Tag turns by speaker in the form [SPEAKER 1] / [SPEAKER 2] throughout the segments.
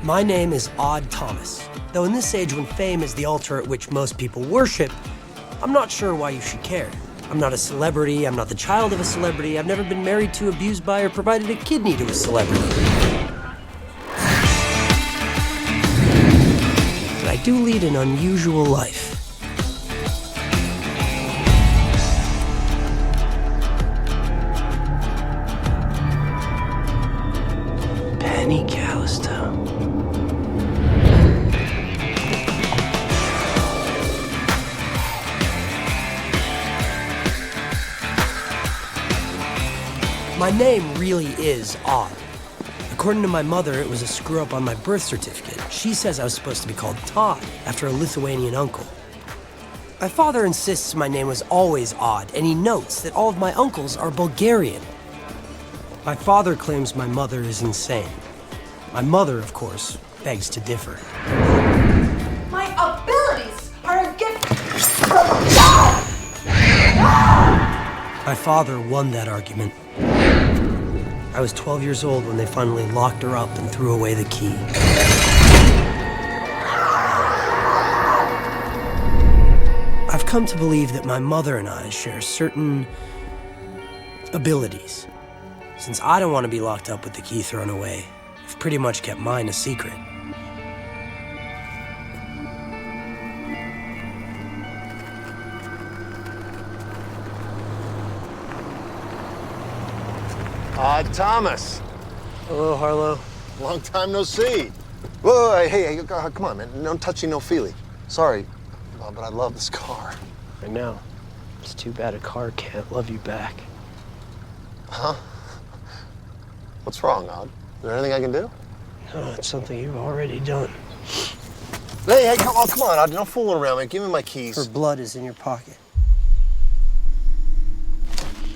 [SPEAKER 1] My name is Odd Thomas, though in this age when fame is the altar at which most people worship, I'm not sure why you should care. I'm not a celebrity, I'm not the child of a celebrity, I've never been married to, abused by, or provided a kidney to a celebrity. But I do lead an unusual life. Penny Callisto. My name really is Odd. According to my mother, it was a screw-up on my birth certificate. She says I was supposed to be called Todd, after a Lithuanian uncle. My father insists my name was always Odd, and he notes that all of my uncles are Bulgarian. My father claims my mother is insane. My mother, of course, begs to differ.
[SPEAKER 2] My abilities are a gift from God!
[SPEAKER 1] My father won that argument. I was 12 years old when they finally locked her up and threw away the key. I've come to believe that my mother and I share certain abilities. Since I don't want to be locked up with the key thrown away, I've pretty much kept mine a secret.
[SPEAKER 3] Odd Thomas.
[SPEAKER 1] Hello, Harlow.
[SPEAKER 3] Long time no see. Whoa, hey, come on, man. No touchy, no feely. Sorry, but I love this car.
[SPEAKER 1] I know. It's too bad a car can't love you back.
[SPEAKER 3] Huh? What's wrong, Odd? Is there anything I can do?
[SPEAKER 1] No, it's something you've already done.
[SPEAKER 3] Hey, come on, Odd. Don't fool around, man. Give me my keys.
[SPEAKER 1] Her blood is in your pocket.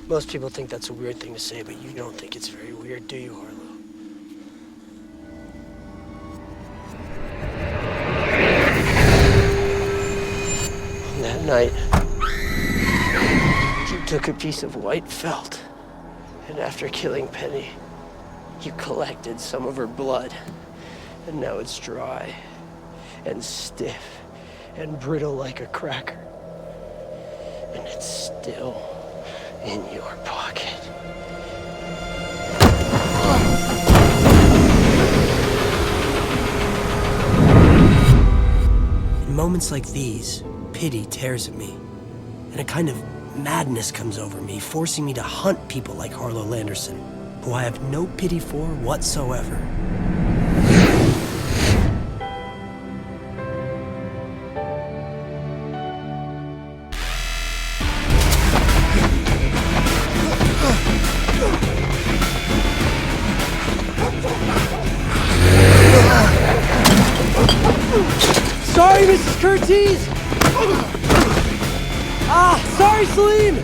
[SPEAKER 1] Most people think that's a weird thing to say, but you don't think it's very weird, do you, Harlow? On that night, you took a piece of white felt, and after killing Penny, you collected some of her blood, and now it's dry and stiff and brittle like a cracker, and it's still in your pocket. In moments like these, pity tears at me, and a kind of madness comes over me, forcing me to hunt people like Harlow Landerson, who I have no pity for whatsoever. Sorry, Mrs. Curtiz! Sorry, Salim!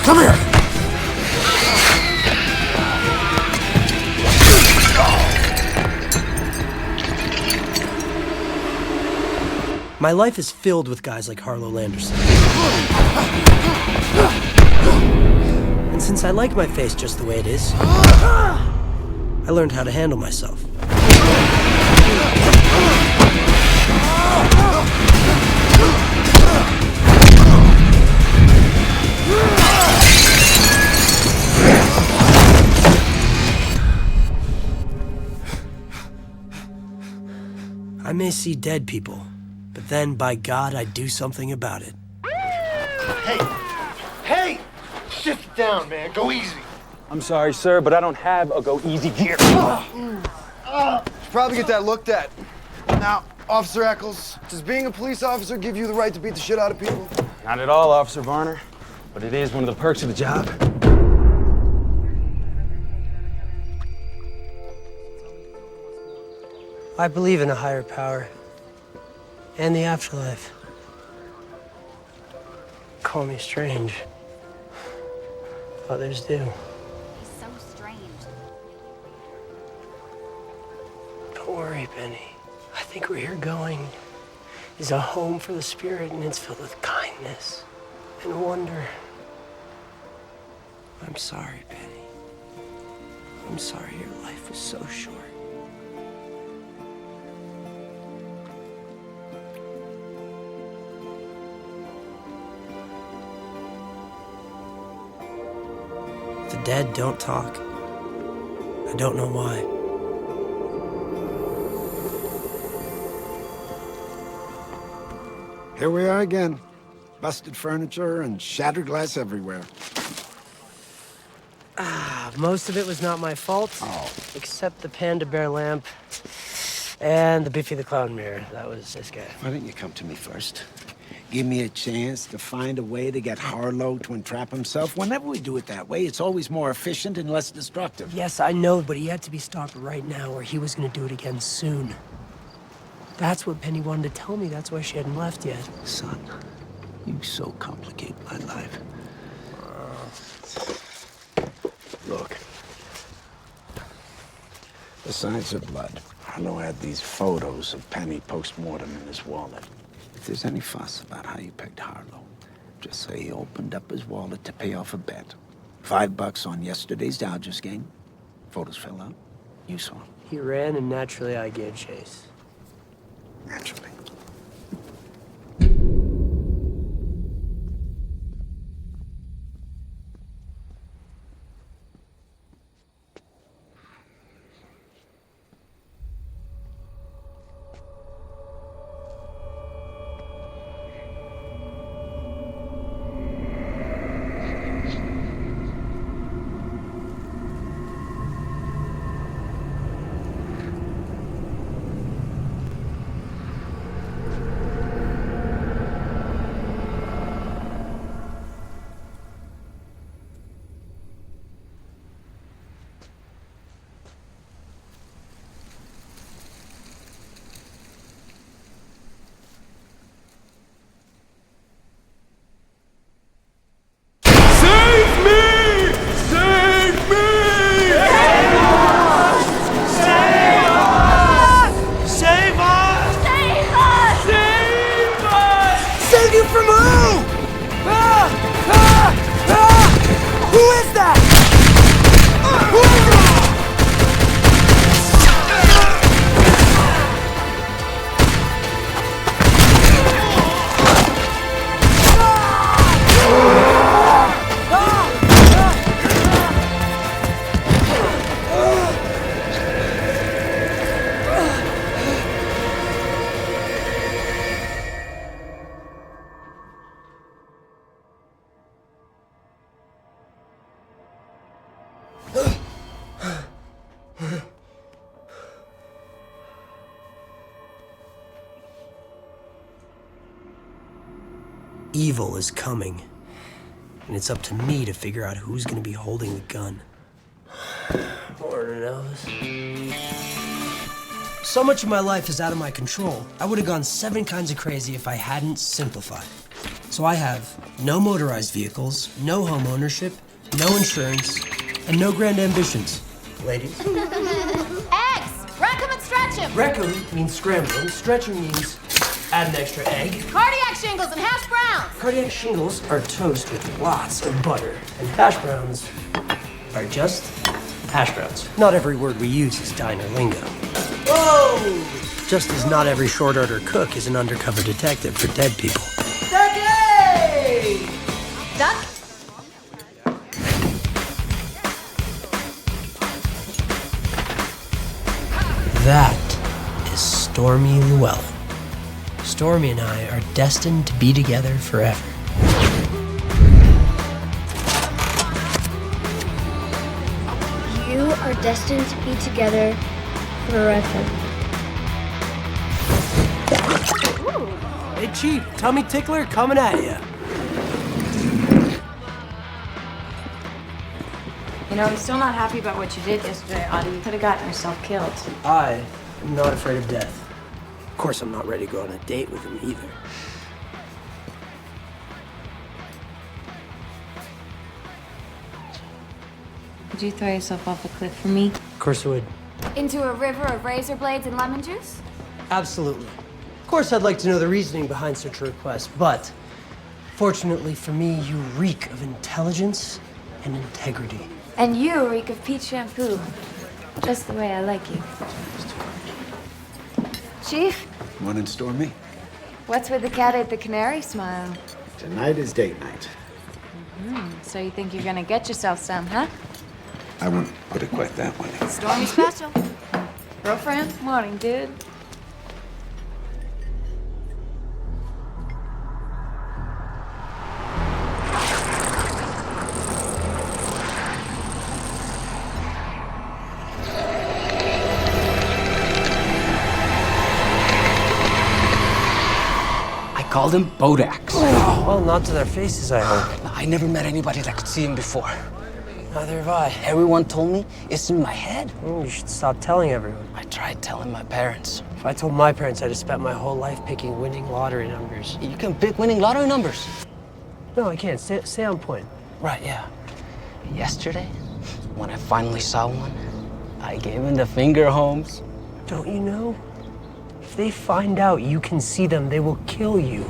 [SPEAKER 3] Come here!
[SPEAKER 1] My life is filled with guys like Harlow Landerson. And since I like my face just the way it is, I learned how to handle myself. I may see dead people, but then, by God, I'd do something about it.
[SPEAKER 3] Hey! Hey!
[SPEAKER 4] Sit down, man. Go easy.
[SPEAKER 5] I'm sorry, sir, but I don't have a go easy gear.
[SPEAKER 4] Should probably get that looked at. Now, Officer Eccles, does being a police officer give you the right to beat the shit out of people?
[SPEAKER 5] Not at all, Officer Varner, but it is one of the perks of the job.
[SPEAKER 1] I believe in a higher power and the afterlife. Call me strange. Others do.
[SPEAKER 6] He's so strange.
[SPEAKER 1] Don't worry, Benny. I think where you're going is a home for the spirit, and it's filled with kindness and wonder. I'm sorry, Benny. I'm sorry your life was so short. The dead don't talk. I don't know why.
[SPEAKER 7] Here we are again. Busted furniture and shattered glass everywhere.
[SPEAKER 1] Most of it was not my fault.
[SPEAKER 7] Oh.
[SPEAKER 1] Except the Panda Bear lamp and the Biffy the Clown mirror. That was this guy.
[SPEAKER 7] Why didn't you come to me first? Give me a chance to find a way to get Harlow to entrap himself. Whenever we do it that way, it's always more efficient and less destructive.
[SPEAKER 1] Yes, I know, but he had to be stopped right now or he was gonna do it again soon. That's what Penny wanted to tell me. That's why she hadn't left yet.
[SPEAKER 7] Son, you so complicate my life. Look. Besides her blood, Harlow had these photos of Penny post-mortem in his wallet. If there's any fuss about how you pegged Harlow, just say he opened up his wallet to pay off a bet. $5 on yesterday's Dodgers game. Photos fell out. You saw him.
[SPEAKER 1] He ran and naturally I gave chase.
[SPEAKER 7] Naturally.
[SPEAKER 1] Evil is coming, and it's up to me to figure out who's gonna be holding the gun. Morning, Elvis. So much of my life is out of my control. I would have gone 7 kinds of crazy if I hadn't simplified. So I have no motorized vehicles, no home ownership, no insurance, and no grand ambitions. Ladies?
[SPEAKER 6] Eggs! Rack 'em and stretch 'em!
[SPEAKER 1] Raccoon means scrambling, stretcher means add an extra egg.
[SPEAKER 6] Cardiac shingles and hash browns!
[SPEAKER 1] Cardiac shingles are toast with lots of butter, and hash browns are just hash browns. Not every word we use is diner lingo. Whoa! Just as not every short order cook is an undercover detective for dead people.
[SPEAKER 6] Duck?
[SPEAKER 1] That is Stormy Llewellyn. Stormy and I are destined to be together forever.
[SPEAKER 8] are destined to be together forever.
[SPEAKER 1] Hey, Chief, Tummy Tickler coming at you.
[SPEAKER 9] You know, I'm still not happy about what you did yesterday, Audie. You could have gotten yourself killed.
[SPEAKER 1] I am not afraid of death. Of course, I'm not ready to go on a date with him either.
[SPEAKER 9] Would you throw yourself off a cliff for me?
[SPEAKER 1] Of course I would.
[SPEAKER 6] Into a river of razor blades and lemon juice?
[SPEAKER 1] Absolutely. Of course, I'd like to know the reasoning behind such a request, but fortunately for me, you reek of intelligence and integrity.
[SPEAKER 9] And you reek of peach shampoo. Just the way I like you. Chief,
[SPEAKER 7] Want to store me?
[SPEAKER 9] what's with the cat ate the canary smile?
[SPEAKER 7] Tonight is date night.
[SPEAKER 9] So you think you're gonna get yourself some, huh?
[SPEAKER 7] I wouldn't put it quite that way.
[SPEAKER 9] Stormy special. Girlfriend? Morning, dude.
[SPEAKER 10] Called him Bodax.
[SPEAKER 1] Well, not to their faces, I hope.
[SPEAKER 10] I never met anybody that could see him before.
[SPEAKER 1] Neither have I.
[SPEAKER 10] Everyone told me it's in my head.
[SPEAKER 1] You should stop telling everyone.
[SPEAKER 10] I tried telling my parents.
[SPEAKER 1] If I told my parents, I'd have spent my whole life picking winning lottery numbers.
[SPEAKER 10] You can pick winning lottery numbers.
[SPEAKER 1] No, I can't. Stay on point.
[SPEAKER 10] Right, yeah. Yesterday, when I finally saw one, I gave him the finger, Holmes.
[SPEAKER 1] Don't you know? If they find out you can see them, they will kill you.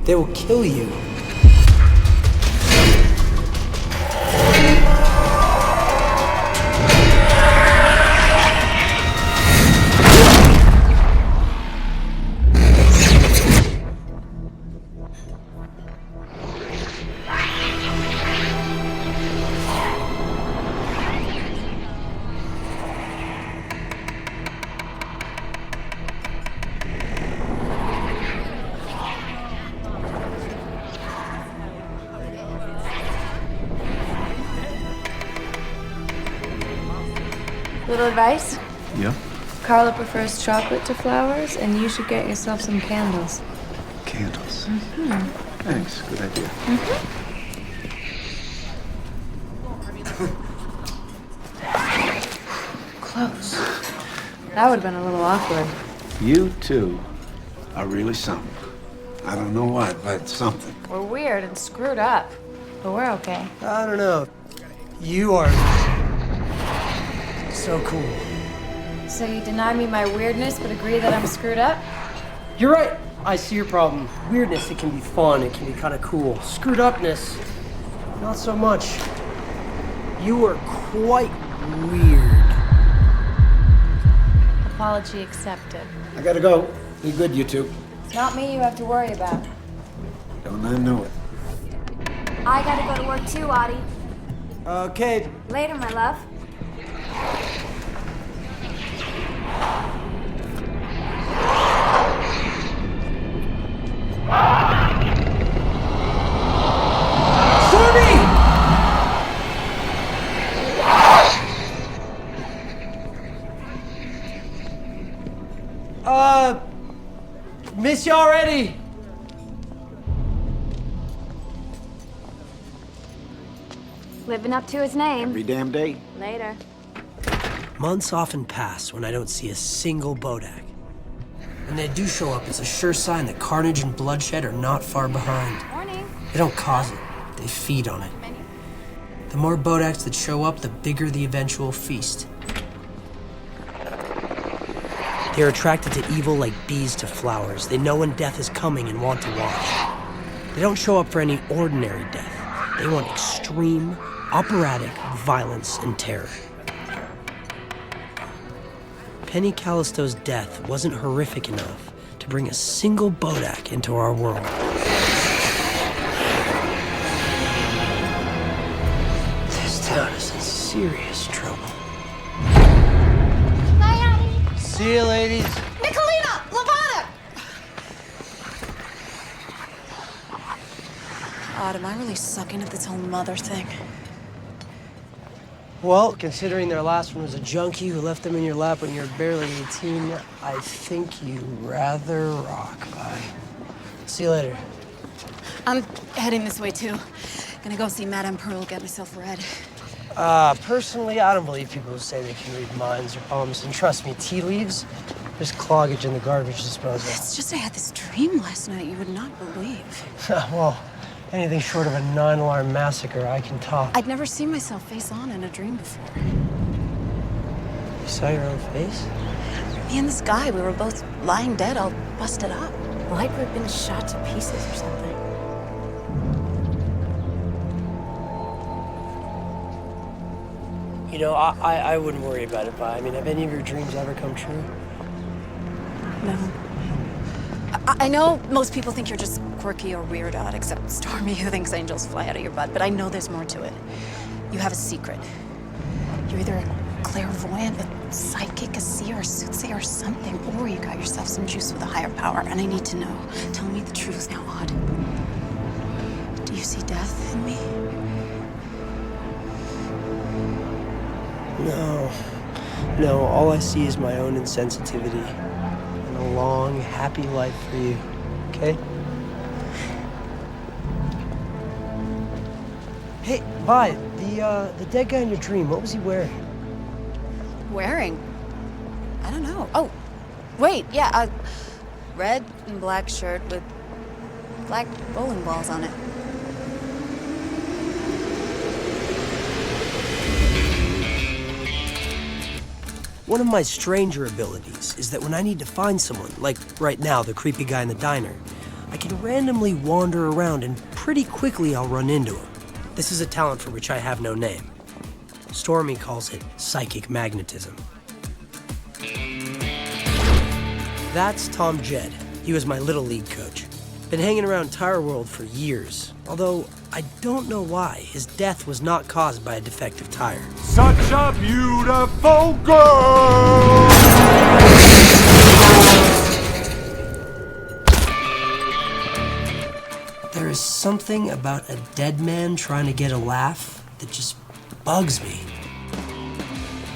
[SPEAKER 1] They will kill you.
[SPEAKER 9] Little advice?
[SPEAKER 7] Yeah?
[SPEAKER 9] Carla prefers chocolate to flowers, and you should get yourself some candles.
[SPEAKER 7] Candles. Thanks. Good idea.
[SPEAKER 9] Close. That would have been a little awkward.
[SPEAKER 7] You two are really something. I don't know what, but something.
[SPEAKER 9] We're weird and screwed up, but we're okay.
[SPEAKER 1] I don't know. You are so cool.
[SPEAKER 9] So you deny me my weirdness, but agree that I'm screwed up?
[SPEAKER 1] You're right. I see your problem. Weirdness, it can be fun. It can be kind of cool. Screwed upness, not so much. You are quite weird.
[SPEAKER 9] Apology accepted.
[SPEAKER 7] I gotta go. Be good, you two.
[SPEAKER 9] It's not me you have to worry about.
[SPEAKER 7] Don't I know it?
[SPEAKER 6] I gotta go to work too, Audie.
[SPEAKER 1] Okay.
[SPEAKER 6] Later, my love.
[SPEAKER 1] Stormy! Miss you already.
[SPEAKER 6] Living up to his name.
[SPEAKER 7] Every damn day.
[SPEAKER 6] Later.
[SPEAKER 1] Months often pass when I don't see a single Bodak. When they do show up, it's a sure sign that carnage and bloodshed are not far behind.
[SPEAKER 6] Morning.
[SPEAKER 1] They don't cause it, they feed on it. The more Bodaks that show up, the bigger the eventual feast. They're attracted to evil like bees to flowers. They know when death is coming and want to watch. They don't show up for any ordinary death. They want extreme, operatic violence and terror. Penny Callisto's death wasn't horrific enough to bring a single Bodak into our world. This town is in serious trouble.
[SPEAKER 6] Bye, Audie.
[SPEAKER 1] See you, ladies.
[SPEAKER 2] Nicolina! Lavana! Odd, am I really sucking at this whole mother thing?
[SPEAKER 1] Well, considering their last one was a junkie who left them in your lap when you were barely 18, I think you rather rock, bye. See you later.
[SPEAKER 2] I'm heading this way too. Gonna go see Madame Pearl, get myself read.
[SPEAKER 1] Personally, I don't believe people who say they can read minds or poems. And trust me, tea leaves, there's cloggage in the garbage disposal.
[SPEAKER 2] It's just I had this dream last night you would not believe.
[SPEAKER 1] Well, anything short of a 9-alarm massacre, I can top.
[SPEAKER 2] I'd never seen myself face on in a dream before.
[SPEAKER 1] You saw your own face?
[SPEAKER 2] Me and this guy, we were both lying dead, all busted up.
[SPEAKER 9] Like we'd been shot to pieces or something.
[SPEAKER 1] You know, I wouldn't worry about it, Vi. I mean, have any of your dreams ever come true?
[SPEAKER 2] No. I know most people think you're just quirky or weird odd, except Stormy, who thinks angels fly out of your butt, but I know there's more to it. You have a secret. You're either a clairvoyant, a psychic, a seer, a soothsayer, or something, or you got yourself some juice with a higher power, and I need to know. Tell me the truth now, Odd. Do you see death in me?
[SPEAKER 1] No, all I see is my own insensitivity and a long, happy life for you, okay? Hey, Vi, the dead guy in your dream, what was he wearing?
[SPEAKER 2] Wearing? I don't know. Oh, wait, yeah, a red and black shirt with black bowling balls on it.
[SPEAKER 1] One of my stranger abilities is that when I need to find someone, like right now, the creepy guy in the diner, I can randomly wander around and pretty quickly I'll run into him. This is a talent for which I have no name. Stormy calls it psychic magnetism. That's Tom Jed. He was my Little League coach. Been hanging around Tire World for years, although I don't know why his death was not caused by a defective tire.
[SPEAKER 11] Such a beautiful girl!
[SPEAKER 1] There is something about a dead man trying to get a laugh that just bugs me.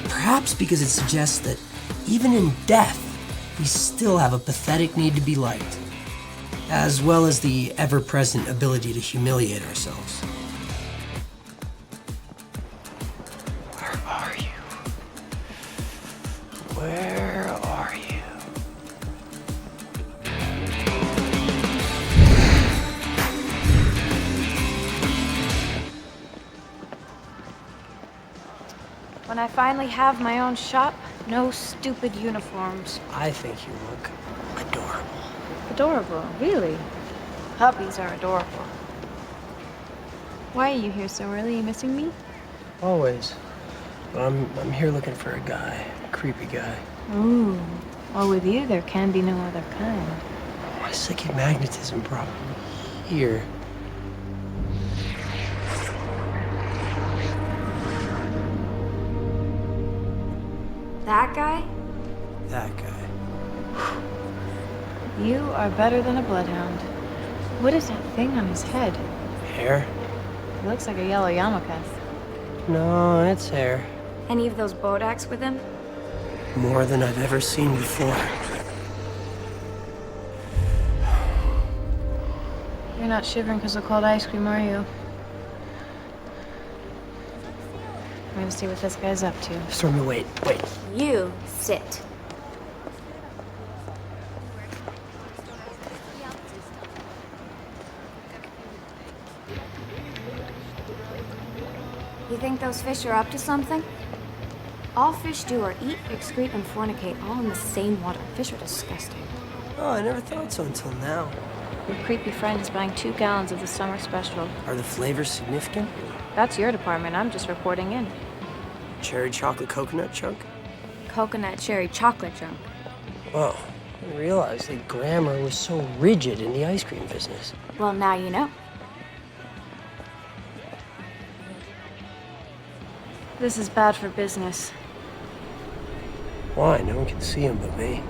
[SPEAKER 1] Perhaps because it suggests that even in death, we still have a pathetic need to be liked, as well as the ever-present ability to humiliate ourselves. Where are you? Where are you?
[SPEAKER 9] When I finally have my own shop, no stupid uniforms.
[SPEAKER 1] I think you look adorable.
[SPEAKER 9] Adorable, really? Puppies are adorable. Why are you here so early? You missing me?
[SPEAKER 1] Always. But I'm here looking for a guy, a creepy guy.
[SPEAKER 9] Ooh. Well, with you, there can be no other kind.
[SPEAKER 1] My psychic magnetism brought me here.
[SPEAKER 6] That guy?
[SPEAKER 1] That guy.
[SPEAKER 9] You are better than a bloodhound. What is that thing on his head?
[SPEAKER 1] Hair?
[SPEAKER 9] It looks like a yellow yarmulke.
[SPEAKER 1] No, it's hair.
[SPEAKER 6] Any of those Bodaks with him?
[SPEAKER 1] More than I've ever seen before.
[SPEAKER 9] You're not shivering because of cold ice cream, are you? I'm gonna see what this guy's up to.
[SPEAKER 1] Stormy, wait.
[SPEAKER 6] You sit. You think those fish are up to something? All fish do are eat, excrete, and fornicate all in the same water. Fish are disgusting.
[SPEAKER 1] Oh, I never thought so until now.
[SPEAKER 9] Your creepy friend is buying 2 gallons of the summer special.
[SPEAKER 1] Are the flavors significant?
[SPEAKER 9] That's your department. I'm just reporting in.
[SPEAKER 1] Cherry chocolate coconut chunk?
[SPEAKER 6] Coconut cherry chocolate chunk.
[SPEAKER 1] Whoa, I didn't realize that grammar was so rigid in the ice cream business.
[SPEAKER 6] Well, now you know.
[SPEAKER 9] This is bad for business.
[SPEAKER 1] Why? No one can see him but me.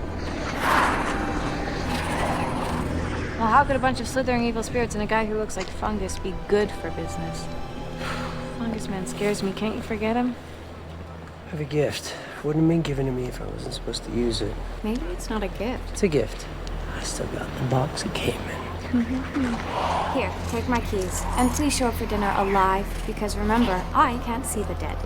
[SPEAKER 9] Well, how could a bunch of slithering evil spirits and a guy who looks like fungus be good for business? Fungus Man scares me. Can't you forget him?
[SPEAKER 1] I have a gift. Wouldn't have been given to me if I wasn't supposed to use it.
[SPEAKER 6] Maybe it's not a gift.
[SPEAKER 1] It's a gift. I still got the box it came in.
[SPEAKER 6] Here, take my keys. And please show up for dinner alive, because remember, I can't see the dead.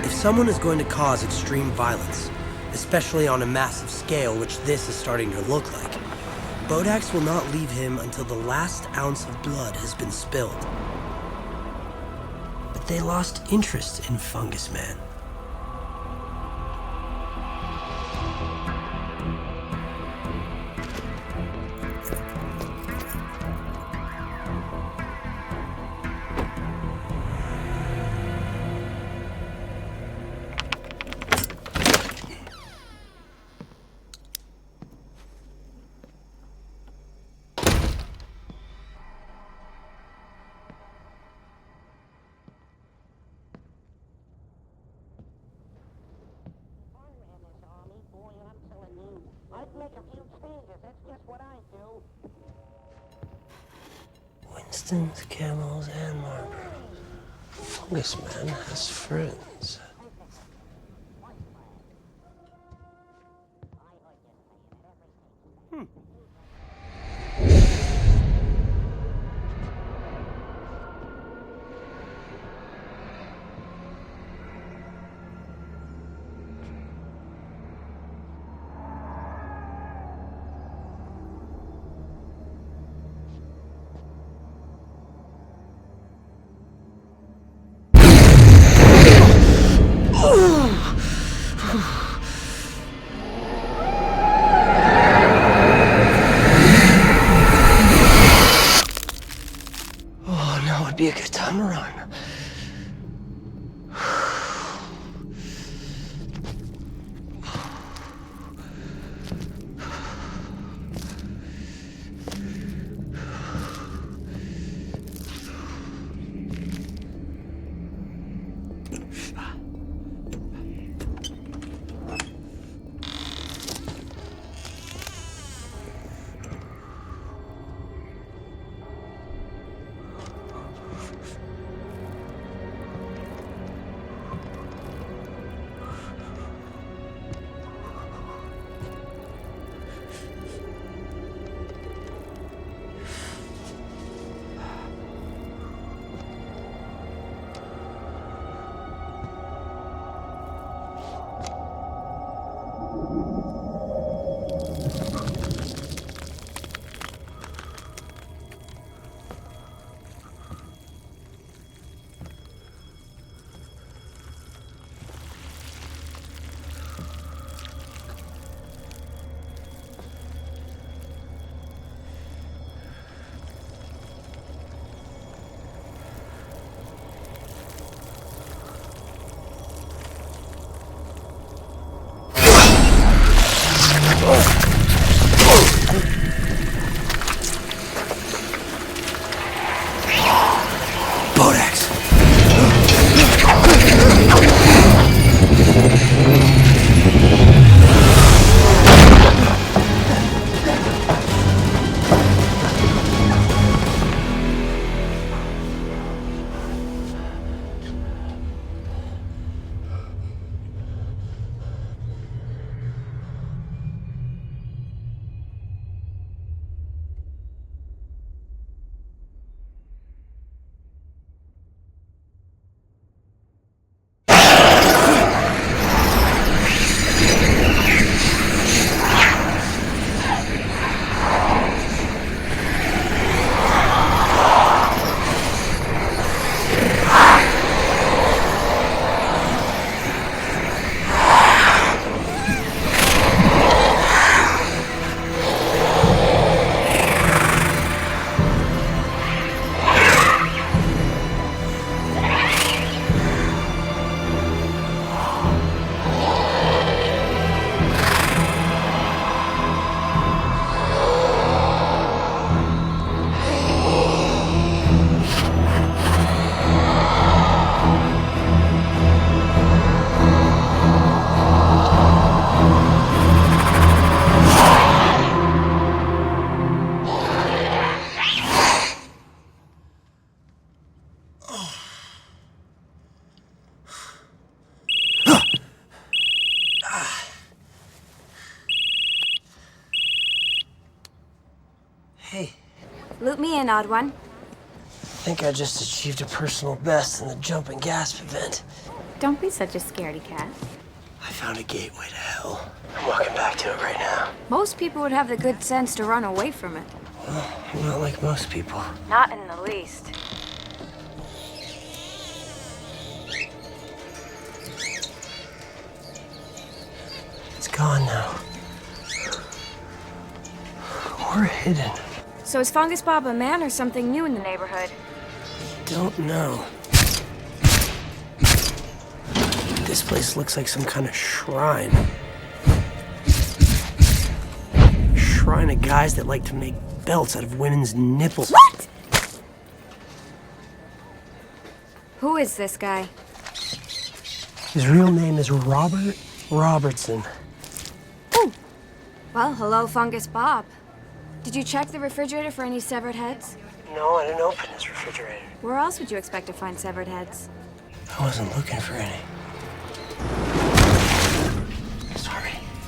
[SPEAKER 1] Someone is going to cause extreme violence, especially on a massive scale, which this is starting to look like. Bodax will not leave him until the last ounce of blood has been spilled. But they lost interest in Fungus Man. Winston's, Camels, and Marlboros. Fungus Man has friends. Oh, now would be a good time to run.
[SPEAKER 6] Loop me in, odd one.
[SPEAKER 1] I think I just achieved a personal best in the jump and gasp event.
[SPEAKER 6] Don't be such a scaredy cat.
[SPEAKER 1] I found a gateway to hell. I'm walking back to it right now.
[SPEAKER 6] Most people would have the good sense to run away from it.
[SPEAKER 1] Well, I'm not like most people.
[SPEAKER 6] Not in the least.
[SPEAKER 1] It's gone now. We're hidden.
[SPEAKER 6] So is Fungus Bob a man or something new in the neighborhood?
[SPEAKER 1] Don't know. This place looks like some kind of shrine. Shrine of guys that like to make belts out of women's nipples.
[SPEAKER 6] What? Who is this guy?
[SPEAKER 1] His real name is Robert Robertson.
[SPEAKER 6] Oh. Well, hello, Fungus Bob. Did you check the refrigerator for any severed heads?
[SPEAKER 1] No, I didn't open his refrigerator.
[SPEAKER 6] Where else would you expect to find severed heads?
[SPEAKER 1] I wasn't looking for any.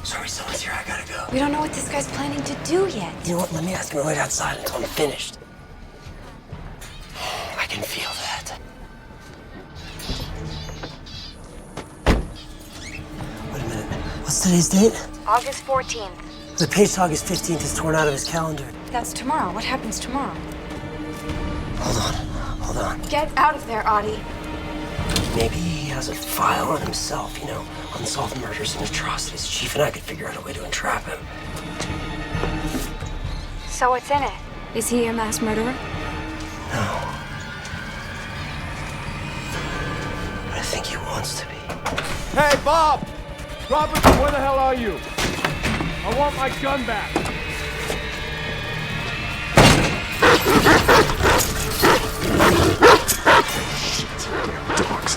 [SPEAKER 1] Sorry, someone's here. I gotta go.
[SPEAKER 6] We don't know what this guy's planning to do yet.
[SPEAKER 1] You know what? Let me ask him to wait outside until I'm finished. I can feel that. Wait a minute. What's today's date?
[SPEAKER 6] August 14th.
[SPEAKER 1] The page August 15th is torn out of his calendar.
[SPEAKER 6] That's tomorrow. What happens tomorrow?
[SPEAKER 1] Hold on.
[SPEAKER 6] Get out of there, Audie.
[SPEAKER 1] Maybe he has a file on himself, you know, unsolved murders and atrocities. Chief and I could figure out a way to entrap him.
[SPEAKER 6] So what's in it? Is he a mass murderer?
[SPEAKER 1] No. But I think he wants to be.
[SPEAKER 11] Hey, Bob! Robertson, where the hell are you? I want my gun back.
[SPEAKER 3] Dogs.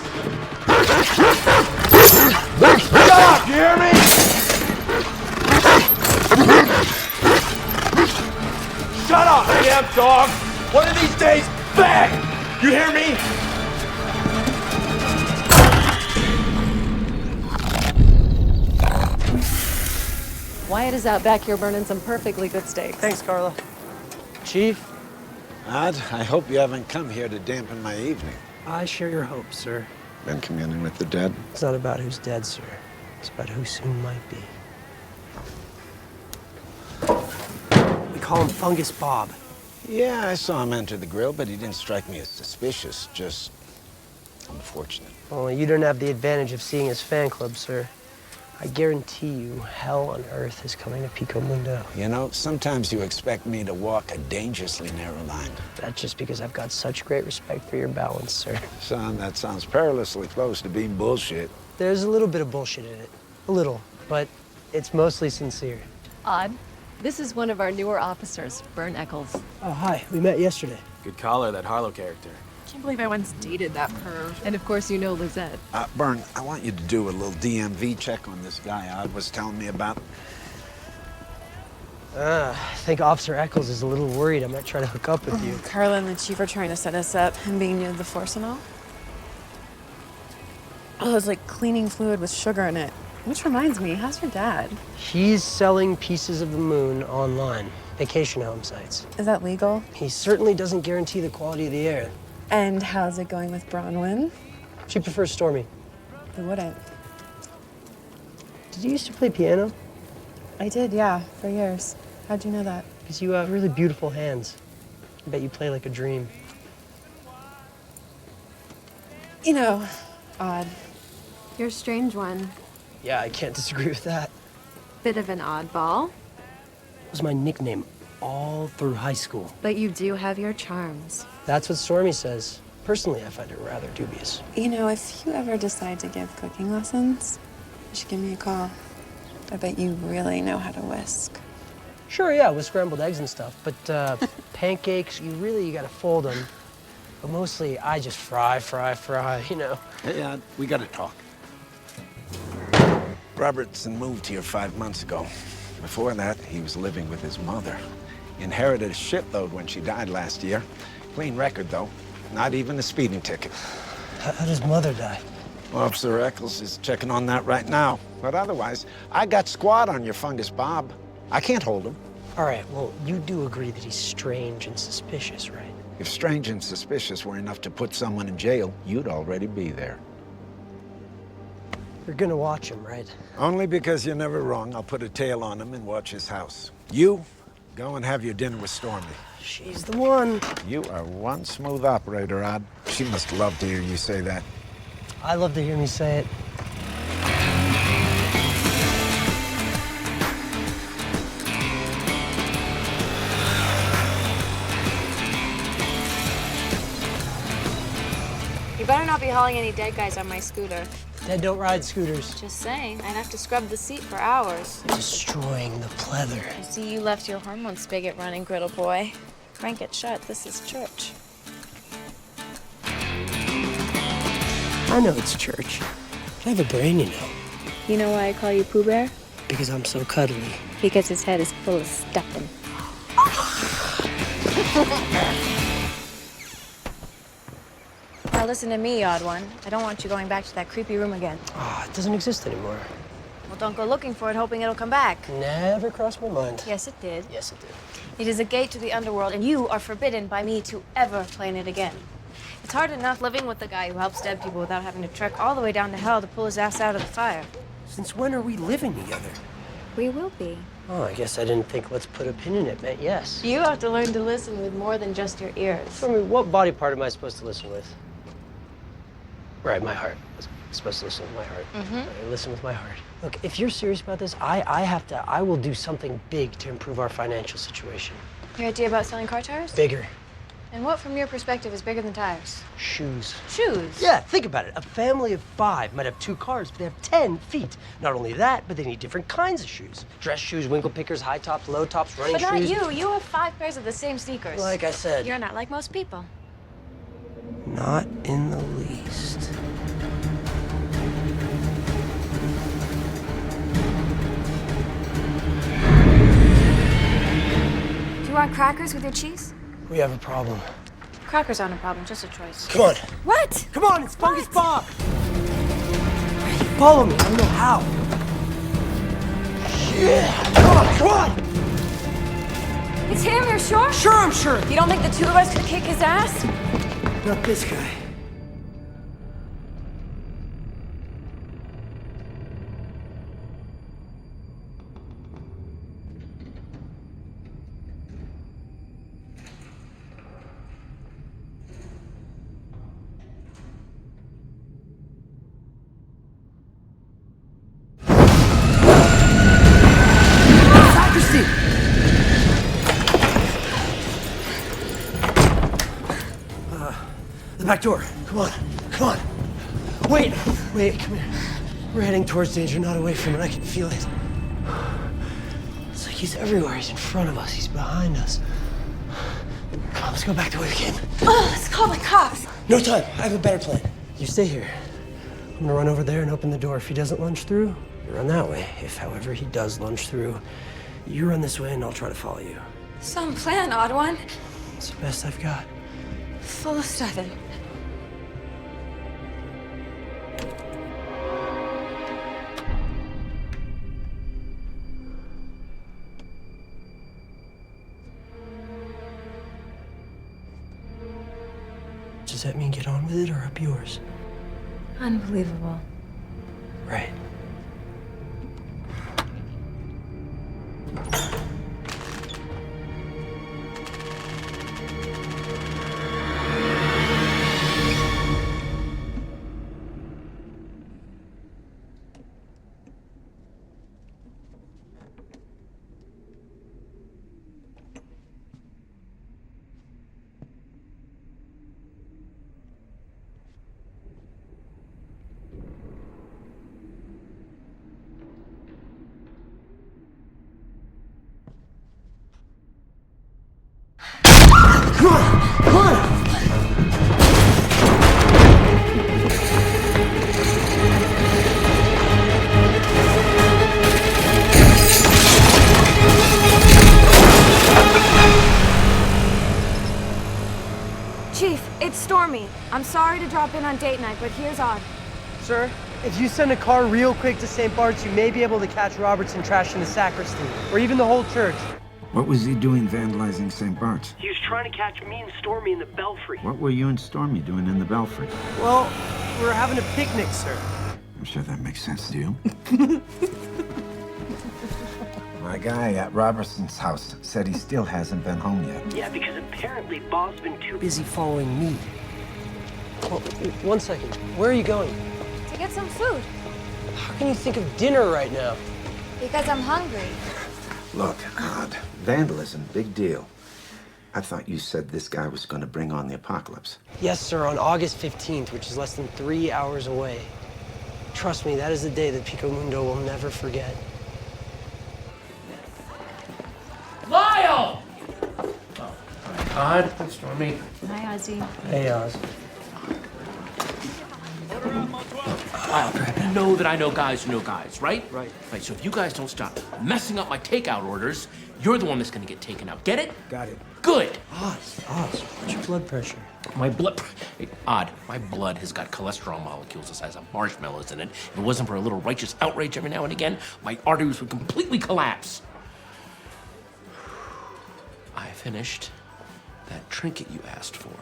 [SPEAKER 11] Stop! You hear me? Shut up, damn dog! One of these days, bang! You hear me?
[SPEAKER 12] Wyatt is out back here burning some perfectly good steaks.
[SPEAKER 1] Thanks, Carla. Chief?
[SPEAKER 7] Odd, I hope you haven't come here to dampen my evening.
[SPEAKER 1] I share your hopes, sir.
[SPEAKER 7] Been communing with the dead?
[SPEAKER 1] It's not about who's dead, sir. It's about who soon might be. We call him Fungus Bob.
[SPEAKER 7] Yeah, I saw him enter the grill, but he didn't strike me as suspicious, just unfortunate.
[SPEAKER 1] Well, you don't have the advantage of seeing his fan club, sir. I guarantee you, hell on earth is coming to Pico Mundo.
[SPEAKER 7] You know, sometimes you expect me to walk a dangerously narrow line.
[SPEAKER 1] That's just because I've got such great respect for your balance, sir.
[SPEAKER 7] Son, that sounds perilously close to being bullshit.
[SPEAKER 1] There's a little bit of bullshit in it. A little, but it's mostly sincere.
[SPEAKER 12] Odd. This is one of our newer officers, Bern Eccles.
[SPEAKER 1] Oh, hi. We met yesterday.
[SPEAKER 5] Good collar, that Harlow character.
[SPEAKER 12] Can't believe I once dated that perv. And of course you know Lizette.
[SPEAKER 7] Bern, I want you to do a little DMV check on this guy Odd was telling me about.
[SPEAKER 1] I think Officer Eccles is a little worried I might try to hook up with you.
[SPEAKER 13] Carla and the chief are trying to set us up, and being near the force and all. Oh, it's like cleaning fluid with sugar in it. Which reminds me, how's your dad?
[SPEAKER 1] He's selling pieces of the moon online, vacation home sites.
[SPEAKER 13] Is that legal?
[SPEAKER 1] He certainly doesn't guarantee the quality of the air.
[SPEAKER 13] And how's it going with Bronwyn?
[SPEAKER 1] She prefers Stormy.
[SPEAKER 13] Who wouldn't?
[SPEAKER 1] Did you used to play piano?
[SPEAKER 13] I did, yeah, for years. How'd you know that?
[SPEAKER 1] Because you have really beautiful hands. I bet you play like a dream.
[SPEAKER 13] You know, Odd.
[SPEAKER 9] You're a strange one.
[SPEAKER 1] Yeah, I can't disagree with that.
[SPEAKER 9] Bit of an oddball.
[SPEAKER 1] It was my nickname all through high school.
[SPEAKER 9] But you do have your charms.
[SPEAKER 1] That's what Stormy says. Personally, I find it rather dubious.
[SPEAKER 13] You know, if you ever decide to give cooking lessons, you should give me a call. I bet you really know how to whisk.
[SPEAKER 1] Sure, yeah, with scrambled eggs and stuff. But pancakes, you gotta fold them. But mostly, I just fry, you know.
[SPEAKER 7] Hey, we gotta talk. Robertson moved here 5 months ago. Before that, he was living with his mother. Inherited a shitload when she died last year. Clean record, though. Not even a speeding ticket.
[SPEAKER 1] How does Mother die?
[SPEAKER 7] Officer Eccles is checking on that right now. But otherwise, I got squad on your Fungus Bob. I can't hold him.
[SPEAKER 1] All right, well, you do agree that he's strange and suspicious, right?
[SPEAKER 7] If strange and suspicious were enough to put someone in jail, you'd already be there.
[SPEAKER 1] You're gonna watch him, right?
[SPEAKER 7] Only because you're never wrong. I'll put a tail on him and watch his house. You, go and have your dinner with Stormy.
[SPEAKER 1] She's the one.
[SPEAKER 7] You are one smooth operator, Odd. She must love to hear you say that.
[SPEAKER 1] I love to hear me say it.
[SPEAKER 9] You better not be hauling any dead guys on my scooter.
[SPEAKER 1] Dead don't ride scooters.
[SPEAKER 9] Just saying, I'd have to scrub the seat for hours.
[SPEAKER 1] Destroying the pleather.
[SPEAKER 9] I see you left your hormone spigot running, Griddle Boy. Crank it shut, this is church.
[SPEAKER 1] I know it's church. I have a brain, you know.
[SPEAKER 9] You know why I call you Pooh Bear?
[SPEAKER 1] Because I'm so cuddly.
[SPEAKER 9] Because his head is full of stuffing. Now listen to me, odd one. I don't want you going back to that creepy room again.
[SPEAKER 1] Ah, it doesn't exist anymore.
[SPEAKER 9] Well, don't go looking for it, hoping it'll come back.
[SPEAKER 1] Never crossed my mind.
[SPEAKER 9] Yes, it did.
[SPEAKER 1] Yes, it did.
[SPEAKER 9] It is a gate to the underworld, and you are forbidden by me to ever play in it again. It's hard enough living with the guy who helps dead people without having to trek all the way down to hell to pull his ass out of the fire.
[SPEAKER 1] Since when are we living together?
[SPEAKER 9] We will be.
[SPEAKER 1] Oh, I guess I didn't think let's put a pin in it meant yes.
[SPEAKER 9] You have to learn to listen with more than just your ears.
[SPEAKER 1] I mean, what body part am I supposed to listen with? Right, my heart. I'm supposed to listen with my heart. Right, listen with my heart. Look, if you're serious about this, I will do something big to improve our financial situation.
[SPEAKER 9] Your idea about selling car tires?
[SPEAKER 1] Bigger.
[SPEAKER 9] And what, from your perspective, is bigger than tires?
[SPEAKER 1] Shoes.
[SPEAKER 9] Shoes?
[SPEAKER 1] Yeah, think about it. A family of 5 might have 2 cars, but they have 10 feet. Not only that, but they need different kinds of shoes. Dress shoes, winkle pickers, high tops, low tops, running
[SPEAKER 9] But
[SPEAKER 1] shoes.
[SPEAKER 9] not you. You have 5 pairs of the same sneakers.
[SPEAKER 1] Like I said.
[SPEAKER 9] You're not like most people.
[SPEAKER 1] Not in the least.
[SPEAKER 6] Do you want crackers with your cheese?
[SPEAKER 1] We have a problem.
[SPEAKER 9] Crackers aren't a problem, just a choice.
[SPEAKER 1] Come on.
[SPEAKER 6] What?
[SPEAKER 1] Come on, it's Fungus Bob. Follow me. I don't know how. Yeah. Come on, come on.
[SPEAKER 6] It's him, you're sure?
[SPEAKER 1] Sure, I'm sure.
[SPEAKER 6] You don't think the 2 of us could kick his ass?
[SPEAKER 1] Not this guy. The back door. Come on. Come on. Wait. Wait, come here. We're heading towards danger, not away from it. I can feel it. It's like he's everywhere. He's in front of us. He's behind us. Come on, let's go back the way we came.
[SPEAKER 6] Oh, let's call the cops.
[SPEAKER 1] No time. I have a better plan. You stay here. I'm gonna run over there and open the door. If he doesn't lunge through, you run that way. If, however, he does lunge through, you run this way and I'll try to follow you.
[SPEAKER 6] Some plan, odd one.
[SPEAKER 1] It's the best I've got.
[SPEAKER 6] Full of stuffing.
[SPEAKER 1] Does that mean get on with it or up yours?
[SPEAKER 9] Unbelievable.
[SPEAKER 1] Right. Come on! Come on!
[SPEAKER 6] Chief, it's Stormy. I'm sorry to drop in on date night, but here's Odd.
[SPEAKER 1] Sir, if you send a car real quick to St. Bart's, you may be able to catch Robertson trashing the sacristy, or even the whole church.
[SPEAKER 7] What was he doing vandalizing St. Bart's?
[SPEAKER 1] He was trying to catch me and Stormy in the Belfry.
[SPEAKER 7] What were you and Stormy doing in the Belfry?
[SPEAKER 1] Well, we were having a picnic, sir.
[SPEAKER 7] I'm sure that makes sense to you. My guy at Robertson's house said he still hasn't been home yet.
[SPEAKER 1] Yeah, because apparently Bob's been too busy following me. Well, 1 second. Where are you going?
[SPEAKER 6] To get some food.
[SPEAKER 1] How can you think of dinner right now?
[SPEAKER 6] Because I'm hungry.
[SPEAKER 7] Look, Odd, vandalism, big deal. I thought you said this guy was going to bring on the apocalypse.
[SPEAKER 1] Yes, sir, on August 15th, which is less than 3 hours away. Trust me, that is the day that Pico Mundo will never forget.
[SPEAKER 11] Lyle! Oh, hi, Todd. Stormy.
[SPEAKER 2] Hi, Ozzy.
[SPEAKER 1] Hey, Oz.
[SPEAKER 11] Lyle, you know that I know guys who know guys, right?
[SPEAKER 1] Right.
[SPEAKER 11] Right, so if you guys don't stop messing up my takeout orders, you're the one that's gonna get taken out. Get it?
[SPEAKER 1] Got it.
[SPEAKER 11] Good.
[SPEAKER 1] Oz, what's your blood pressure?
[SPEAKER 11] My blood... Hey, Odd, my blood has got cholesterol molecules the size of marshmallows in it. If it wasn't for a little righteous outrage every now and again, my arteries would completely collapse. I finished that trinket you asked for.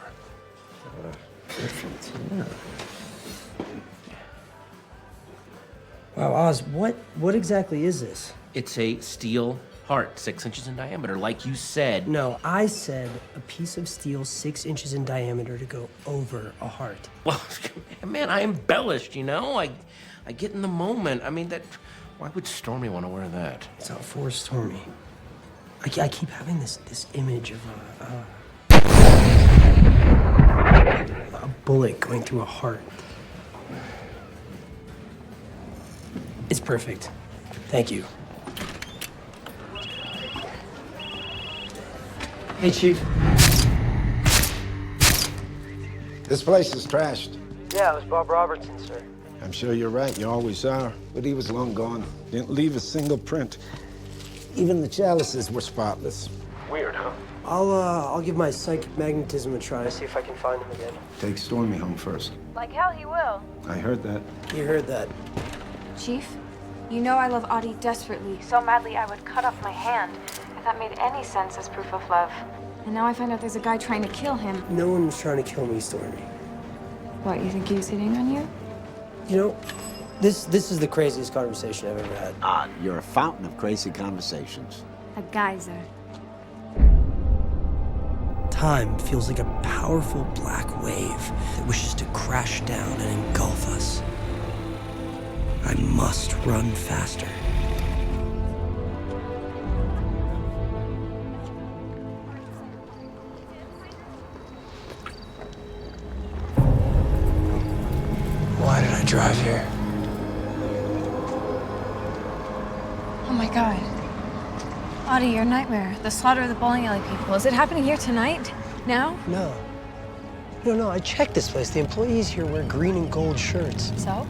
[SPEAKER 1] Perfect. Yeah. Wow, Oz, what exactly is this?
[SPEAKER 11] It's a steel heart, 6 inches in diameter, like you said.
[SPEAKER 1] No, I said a piece of steel 6 inches in diameter to go over a heart.
[SPEAKER 11] Well, man, I embellished, you know? I get in the moment. I mean, why would Stormy want to wear that?
[SPEAKER 1] It's not for Stormy. I keep having this image of a bullet going through a heart. It's perfect. Thank you. Hey, Chief.
[SPEAKER 7] This place is trashed.
[SPEAKER 1] Yeah, it was Bob Robertson, sir.
[SPEAKER 7] I'm sure you're right. You always are. But he was long gone. Didn't leave a single print. Even the chalices were spotless.
[SPEAKER 11] Weird, huh?
[SPEAKER 1] I'll give my psychic magnetism a try, see if I can find him again.
[SPEAKER 7] Take Stormy home first.
[SPEAKER 9] Like hell he will.
[SPEAKER 7] I heard that.
[SPEAKER 1] You heard that.
[SPEAKER 6] Chief, you know I love Audie desperately.
[SPEAKER 9] So madly I would cut off my hand if that made any sense as proof of love.
[SPEAKER 6] And now I find out there's a guy trying to kill him.
[SPEAKER 1] No one was trying to kill me, Stormy.
[SPEAKER 6] What, you think he was hitting on you?
[SPEAKER 1] You know, this is the craziest conversation I've ever had.
[SPEAKER 7] Odd, you're a fountain of crazy conversations.
[SPEAKER 6] A geyser.
[SPEAKER 1] Time feels like a powerful black wave that wishes to crash down and engulf us. I must run faster. Why did I drive here?
[SPEAKER 2] Oh my God. Audie, your nightmare. The slaughter of the bowling alley people. Is it happening here tonight? Now?
[SPEAKER 1] No. No, I checked this place. The employees here wear green and gold shirts.
[SPEAKER 2] So?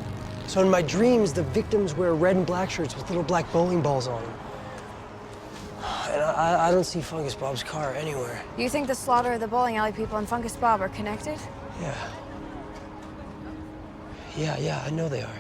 [SPEAKER 1] So in my dreams, the victims wear red and black shirts with little black bowling balls on them. And I don't see Fungus Bob's car anywhere.
[SPEAKER 2] You think the slaughter of the bowling alley people and Fungus Bob are connected?
[SPEAKER 1] Yeah, I know they are.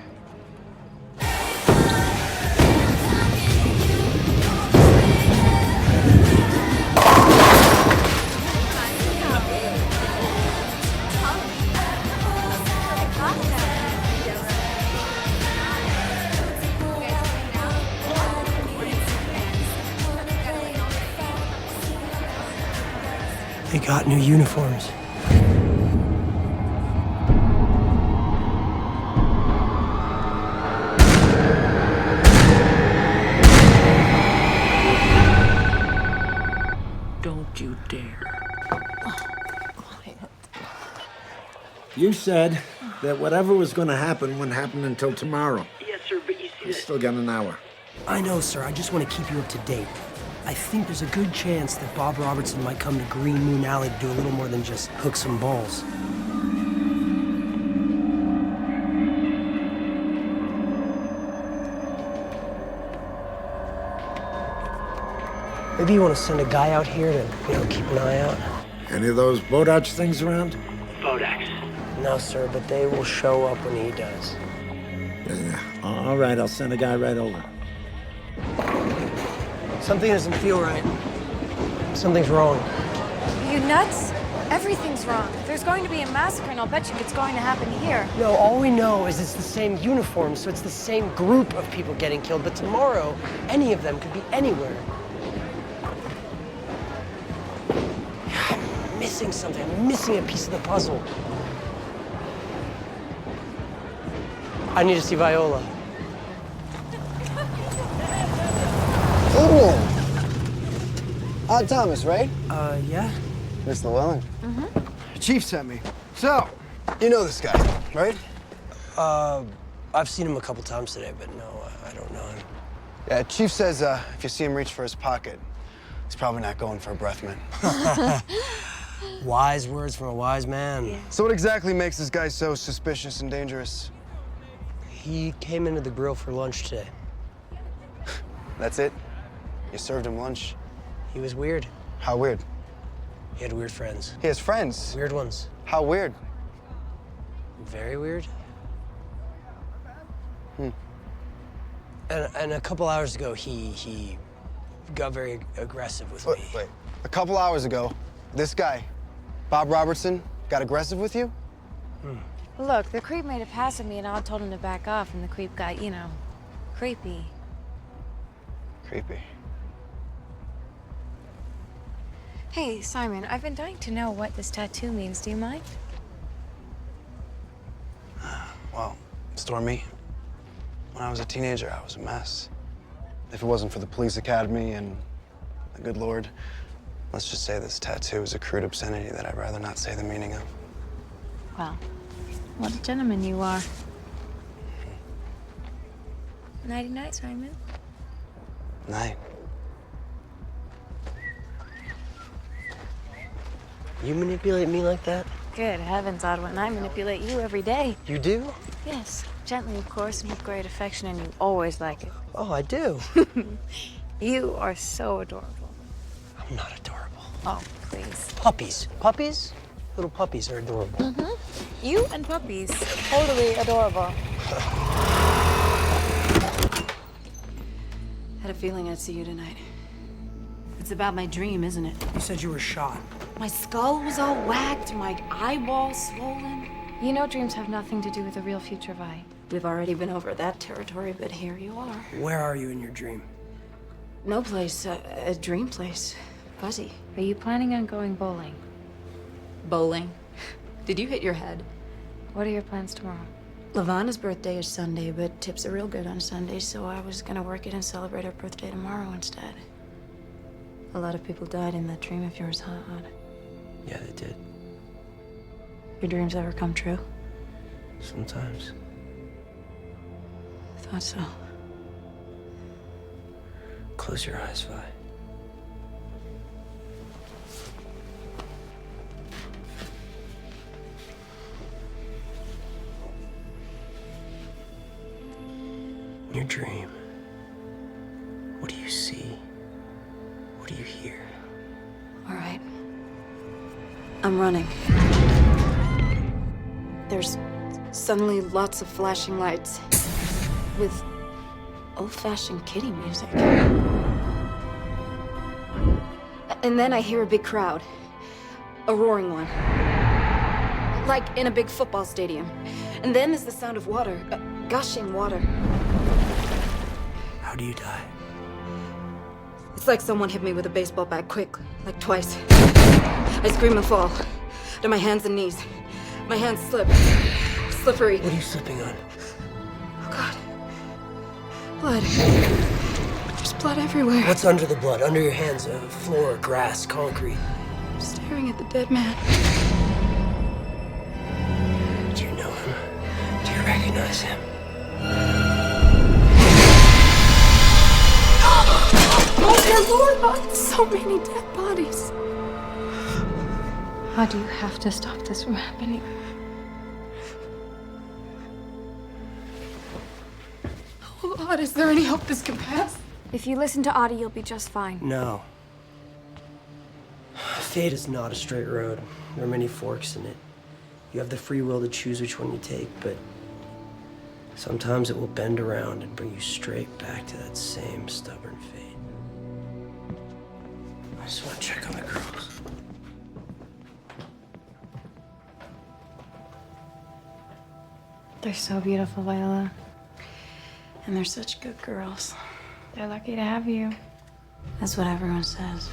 [SPEAKER 1] They got new uniforms.
[SPEAKER 11] Don't you dare.
[SPEAKER 7] You said that whatever was going to happen wouldn't happen until tomorrow.
[SPEAKER 1] Yes, sir, but you see
[SPEAKER 7] You still got an hour.
[SPEAKER 1] I know, sir. I just want to keep you up to date. I think there's a good chance that Bob Robertson might come to Green Moon Alley to do a little more than just hook some balls. Maybe you want to send a guy out here to, keep an eye out?
[SPEAKER 7] Any of those boat arch things around?
[SPEAKER 1] Bodax. No, sir, but they will show up when he does.
[SPEAKER 7] Yeah. All right, I'll send a guy right over.
[SPEAKER 1] Something doesn't feel right. Something's wrong.
[SPEAKER 9] Are you nuts? Everything's wrong. There's going to be a massacre, and I'll bet you it's going to happen here.
[SPEAKER 1] No, all we know is it's the same uniform, so it's the same group of people getting killed. But tomorrow, any of them could be anywhere. I'm missing something. I'm missing a piece of the puzzle. I need to see Viola.
[SPEAKER 4] Cool. Odd Thomas, right?
[SPEAKER 1] Yeah?
[SPEAKER 4] Miss Llewellyn. Chief sent me. So, you know this guy, right?
[SPEAKER 1] I've seen him a couple times today, but no, I don't know him.
[SPEAKER 4] Yeah, Chief says if you see him reach for his pocket, he's probably not going for a breath mint.
[SPEAKER 1] Wise words from a wise man. Yeah.
[SPEAKER 4] So what exactly makes this guy so suspicious and dangerous?
[SPEAKER 1] He came into the grill for lunch today.
[SPEAKER 4] That's it? You served him lunch?
[SPEAKER 1] He was weird.
[SPEAKER 4] How weird?
[SPEAKER 1] He had weird friends.
[SPEAKER 4] He has friends?
[SPEAKER 1] Weird ones.
[SPEAKER 4] How weird?
[SPEAKER 1] Very weird. And a couple hours ago, he got very aggressive with me.
[SPEAKER 4] Wait. A couple hours ago, this guy, Bob Robertson, got aggressive with you?
[SPEAKER 9] Look, the creep made a pass at me, and I told him to back off, and the creep got, you know, creepy.
[SPEAKER 4] Creepy.
[SPEAKER 9] Hey, Simon, I've been dying to know what this tattoo means. Do you mind?
[SPEAKER 4] Well, Stormy, when I was a teenager, I was a mess. If it wasn't for the police academy and the good Lord, let's just say this tattoo is a crude obscenity that I'd rather not say the meaning of.
[SPEAKER 9] Well, what a gentleman you are. Nighty-night, Simon.
[SPEAKER 4] Night.
[SPEAKER 1] You manipulate me like that?
[SPEAKER 9] Good heavens, Oddwin. I manipulate you every day.
[SPEAKER 1] You do?
[SPEAKER 9] Yes. Gently, of course, and with great affection, and you always like it.
[SPEAKER 1] Oh, I do.
[SPEAKER 9] You are so adorable.
[SPEAKER 1] I'm not adorable.
[SPEAKER 9] Oh, please.
[SPEAKER 1] Puppies. Puppies? Little puppies are adorable.
[SPEAKER 9] You and puppies. Totally adorable.
[SPEAKER 2] Had a feeling I'd see you tonight. It's about my dream, isn't it?
[SPEAKER 1] You said you were shot.
[SPEAKER 2] My skull was all whacked, my eyeballs swollen.
[SPEAKER 9] You know dreams have nothing to do with the real future, Vi.
[SPEAKER 2] We've already been over that territory, but here you are.
[SPEAKER 1] Where are you in your dream?
[SPEAKER 2] No place, a dream place. Fuzzy.
[SPEAKER 9] Are you planning on going bowling?
[SPEAKER 2] Bowling? Did you hit your head?
[SPEAKER 9] What are your plans tomorrow?
[SPEAKER 2] Lavana's birthday is Sunday, but tips are real good on Sunday, so I was gonna work it and celebrate her birthday tomorrow instead. A lot of people died in that dream of yours, huh, Odd?
[SPEAKER 1] Yeah, they did.
[SPEAKER 2] Your dreams ever come true?
[SPEAKER 1] Sometimes.
[SPEAKER 2] I thought so.
[SPEAKER 1] Close your eyes, Vi. In your dream, what do you see? What do you hear?
[SPEAKER 2] All right. I'm running. There's suddenly lots of flashing lights with old-fashioned kiddie music. And then I hear a big crowd. A roaring one. Like in a big football stadium. And then there's the sound of water. Gushing water.
[SPEAKER 1] How do you die?
[SPEAKER 2] It's like someone hit me with a baseball bat quick, like twice. I scream and fall to my hands and knees. My hands slip. Slippery.
[SPEAKER 1] What are you slipping on?
[SPEAKER 2] Oh, God. Blood. There's blood everywhere.
[SPEAKER 1] What's under the blood? Under your hands? Floor, grass, concrete.
[SPEAKER 2] I'm staring at the dead man.
[SPEAKER 1] Do you know him? Do you recognize him?
[SPEAKER 2] Oh, dear Lord! So many dead bodies.
[SPEAKER 9] How do you have to stop this from happening?
[SPEAKER 2] Oh, Odd, is there any hope this can pass?
[SPEAKER 6] If you listen to Audie, you'll be just fine.
[SPEAKER 1] No. Fate is not a straight road. There are many forks in it. You have the free will to choose which one you take, but sometimes it will bend around and bring you straight back to that same stubborn fate. just want to check on the girls.
[SPEAKER 2] They're so beautiful, Viola. And they're such good girls. They're lucky to have you. That's what everyone says.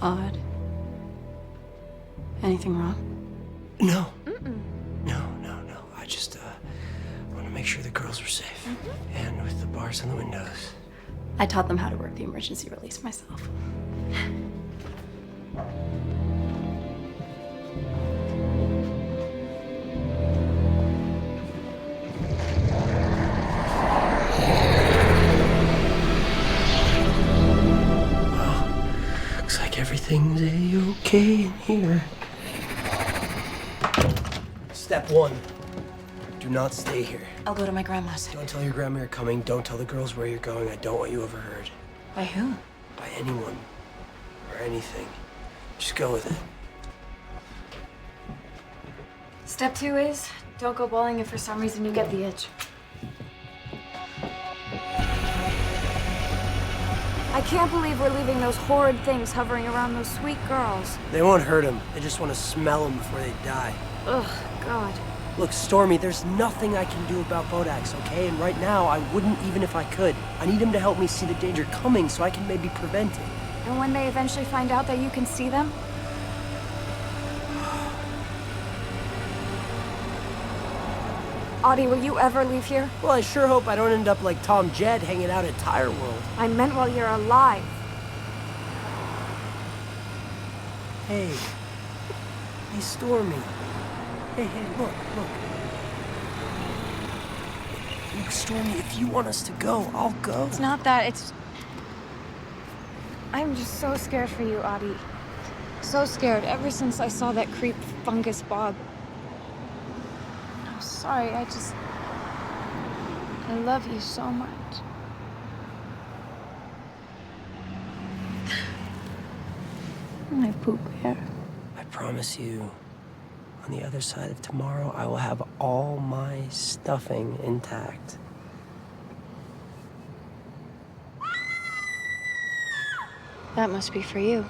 [SPEAKER 2] Odd. Anything wrong?
[SPEAKER 1] No. No. I just want to make sure the girls are safe. And with the bars and the windows.
[SPEAKER 2] I taught them how to work the emergency release myself.
[SPEAKER 1] Looks like everything's a-okay in here. Step 1. Do not stay here.
[SPEAKER 2] I'll go to my grandma's.
[SPEAKER 1] Don't tell your grandma you're coming. Don't tell the girls where you're going. I don't want you overheard.
[SPEAKER 2] By who?
[SPEAKER 1] By anyone. Or anything. Just go with it.
[SPEAKER 6] Step 2 is don't go bowling if for some reason you get the itch. I can't believe we're leaving those horrid things hovering around those sweet girls.
[SPEAKER 1] They won't hurt them. They just want to smell them before they die.
[SPEAKER 6] Ugh, God.
[SPEAKER 1] Look, Stormy, there's nothing I can do about Bodax, okay? And right now, I wouldn't even if I could. I need him to help me see the danger coming so I can maybe prevent it.
[SPEAKER 6] And when they eventually find out that you can see them? Audie, will you ever leave here?
[SPEAKER 1] Well, I sure hope I don't end up like Tom Jed hanging out at Tire World.
[SPEAKER 6] I meant while you're alive.
[SPEAKER 1] Hey. Hey, Stormy. Hey, look. Look, Stormy, if you want us to go, I'll go.
[SPEAKER 6] It's not that, it's... I'm just so scared for you, Audie. So scared, ever since I saw that creep Fungus Bob. I'm sorry, I love you so much. My poop hair.
[SPEAKER 1] I promise you, on the other side of tomorrow, I will have all my stuffing intact.
[SPEAKER 6] That must be for you.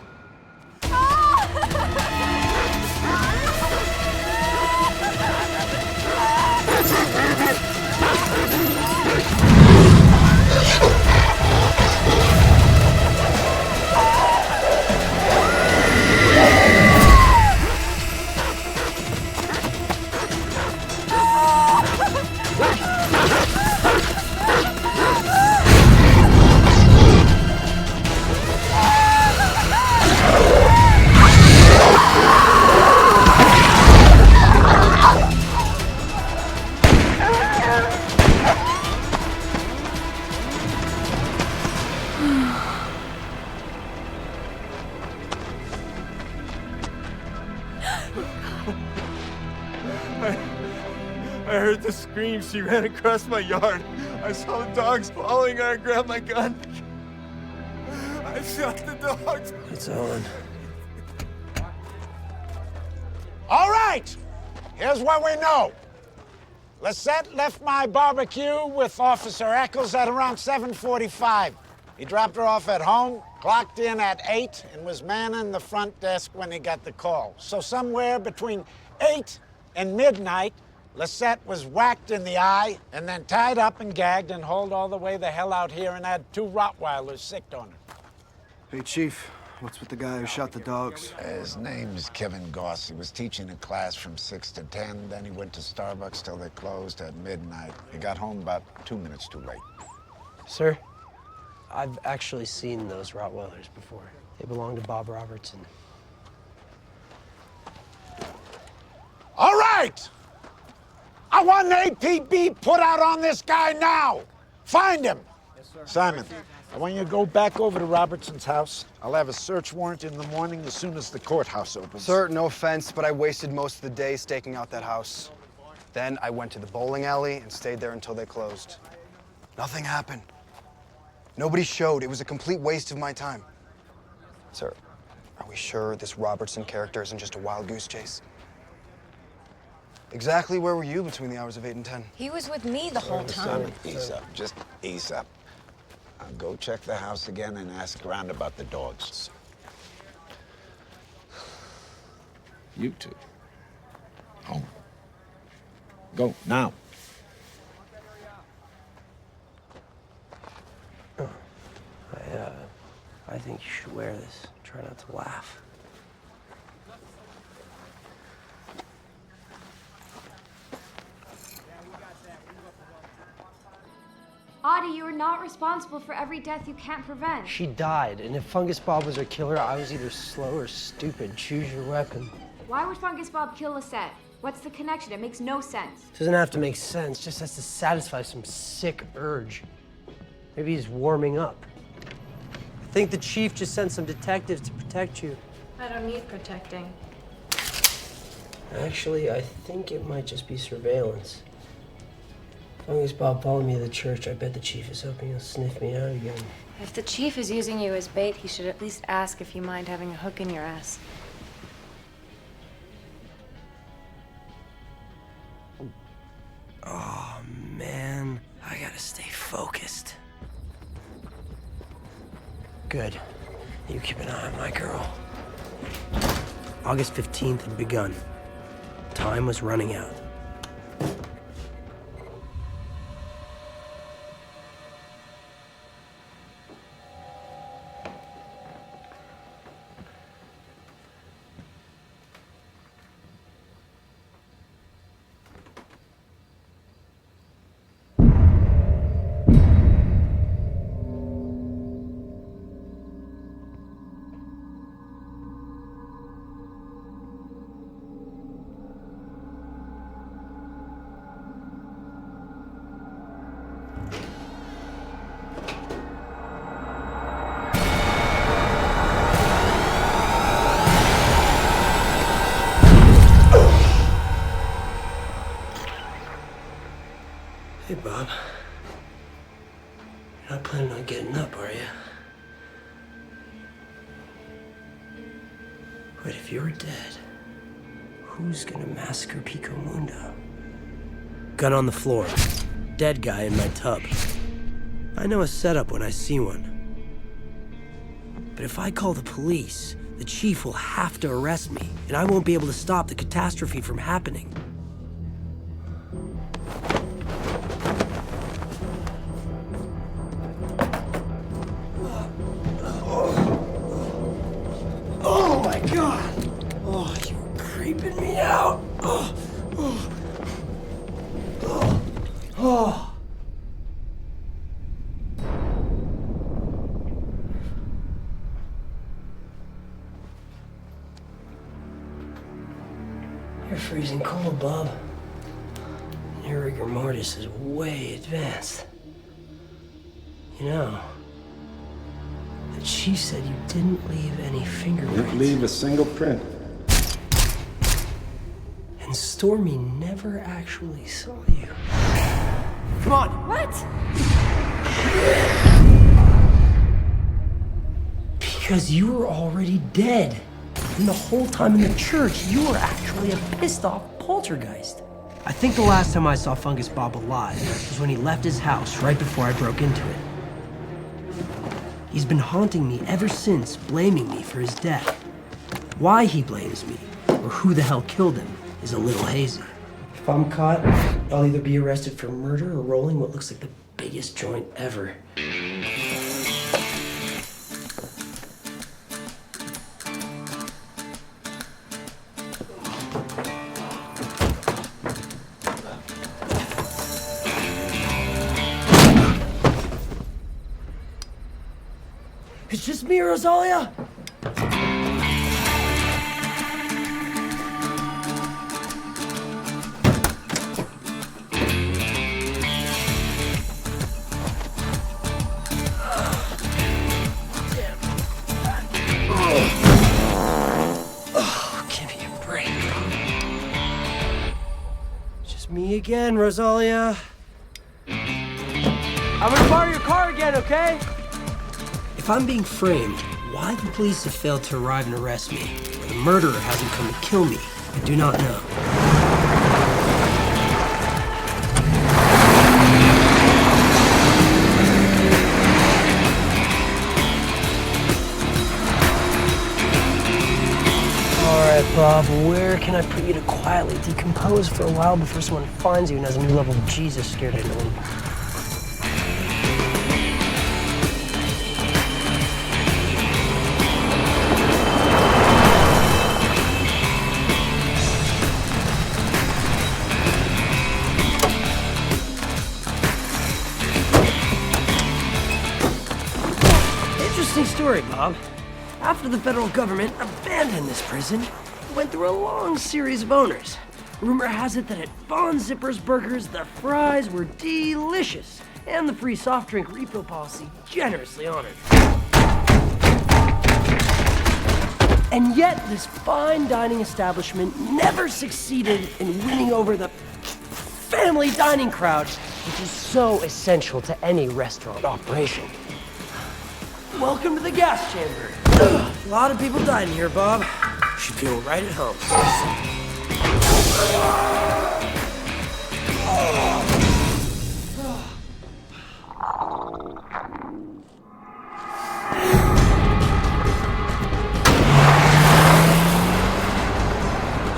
[SPEAKER 14] I heard the scream. She ran across my yard. I saw the dogs following her. I grabbed my gun. I shot the dogs.
[SPEAKER 1] It's on.
[SPEAKER 7] All right, here's what we know. Lisette left my barbecue with Officer Eccles at around 7:45. He dropped her off at home, clocked in at 8, and was manning the front desk when he got the call. So somewhere between 8 and midnight, Lisette was whacked in the eye and then tied up and gagged and hauled all the way the hell out here and had 2 Rottweilers sicked on her.
[SPEAKER 4] Hey, Chief, what's with the guy who shot the dogs?
[SPEAKER 7] His name's Kevin Goss. He was teaching a class from 6 to 10. Then he went to Starbucks till they closed at midnight. He got home about 2 minutes too late.
[SPEAKER 1] Sir, I've actually seen those Rottweilers before. They belong to Bob Robertson.
[SPEAKER 7] All right! I want an APB put out on this guy now. Find him. Simon, I want you to go back over to Robertson's house. I'll have a search warrant in the morning as soon as the courthouse opens.
[SPEAKER 4] Sir, no offense, but I wasted most of the day staking out that house. Then I went to the bowling alley and stayed there until they closed. Nothing happened. Nobody showed. It was a complete waste of my time. Sir, are we sure this Robertson character isn't just a wild goose chase? Exactly where were you between the hours of 8 and 10?
[SPEAKER 2] He was with me the whole time.
[SPEAKER 7] Ease up, just ease up. I'll go check the house again and ask around about the dogs. You two. Home. Go, now.
[SPEAKER 1] I think you should wear this. Try not to laugh.
[SPEAKER 6] Audie, you are not responsible for every death you can't prevent.
[SPEAKER 1] She died, and if Fungus Bob was her killer, I was either slow or stupid. Choose your weapon.
[SPEAKER 6] Why would Fungus Bob kill Lisette? What's the connection? It makes no sense.
[SPEAKER 1] Doesn't have to make sense, just has to satisfy some sick urge. Maybe he's warming up. I think the chief just sent some detectives to protect you.
[SPEAKER 9] I don't need protecting.
[SPEAKER 1] Actually, I think it might just be surveillance. Fungus Bob followed me to the church. I bet the chief is hoping he'll sniff me out again.
[SPEAKER 9] If the chief is using you as bait, he should at least ask if you mind having a hook in your ass.
[SPEAKER 1] Oh, man. I gotta stay focused. Good. You keep an eye on my girl. August 15th had begun. Time was running out. Hey, Bob. You're not planning on getting up, are you? But if you're dead, who's gonna massacre Pico Mundo? Gun on the floor. Dead guy in my tub. I know a setup when I see one. But if I call the police, the chief will have to arrest me, and I won't be able to stop the catastrophe from happening. Oh my God! Oh, you're creeping me out. Oh. You're freezing cold, Bob. Your rigor mortis is way advanced. You know, the chief said you didn't leave any fingerprints.
[SPEAKER 7] Didn't leave a single print.
[SPEAKER 1] And Stormy never actually saw you. Come on!
[SPEAKER 6] What?
[SPEAKER 1] Because you were already dead. And the whole time in the church, you were actually a pissed-off poltergeist. I think the last time I saw Fungus Bob alive was when he left his house right before I broke into it. He's been haunting me ever since, blaming me for his death. Why he blames me, or who the hell killed him, is a little hazy. If I'm caught, I'll either be arrested for murder or rolling what looks like the biggest joint ever. It's just me, Rosalia. again, Rosalia. I'm gonna borrow your car again, okay? If I'm being framed, why the police have failed to arrive and arrest me, or the murderer hasn't come to kill me, I do not know. All right, Bob, where can I put you to quietly decompose for a while before someone finds you and has a new level of Jesus scared into them? Interesting story, Bob. After the federal government abandoned this prison, it went through a long series of owners. Rumor has it that at Von Zipper's Burgers, the fries were delicious, and the free soft drink refill policy generously honored. And yet, this fine dining establishment never succeeded in winning over the family dining crowd, which is so essential to any restaurant operation. Welcome to the gas chamber. A lot of people died in here, Bob. You should feel right at home.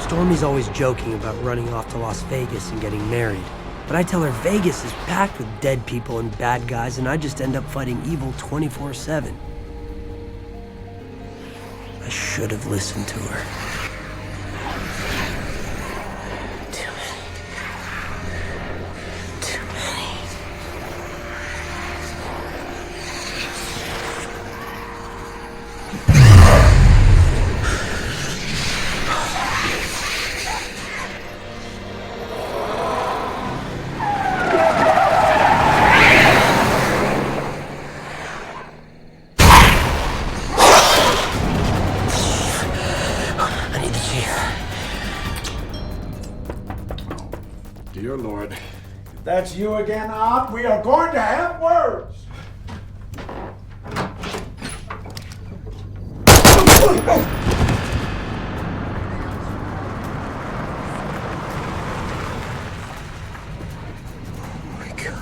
[SPEAKER 1] Stormy's always joking about running off to Las Vegas and getting married. But I tell her Vegas is packed with dead people and bad guys, and I just end up fighting evil 24/7. I should have listened to her. Too many.
[SPEAKER 7] Dear Lord, if that's you again, Odd, we are going to have words.
[SPEAKER 1] Oh my God.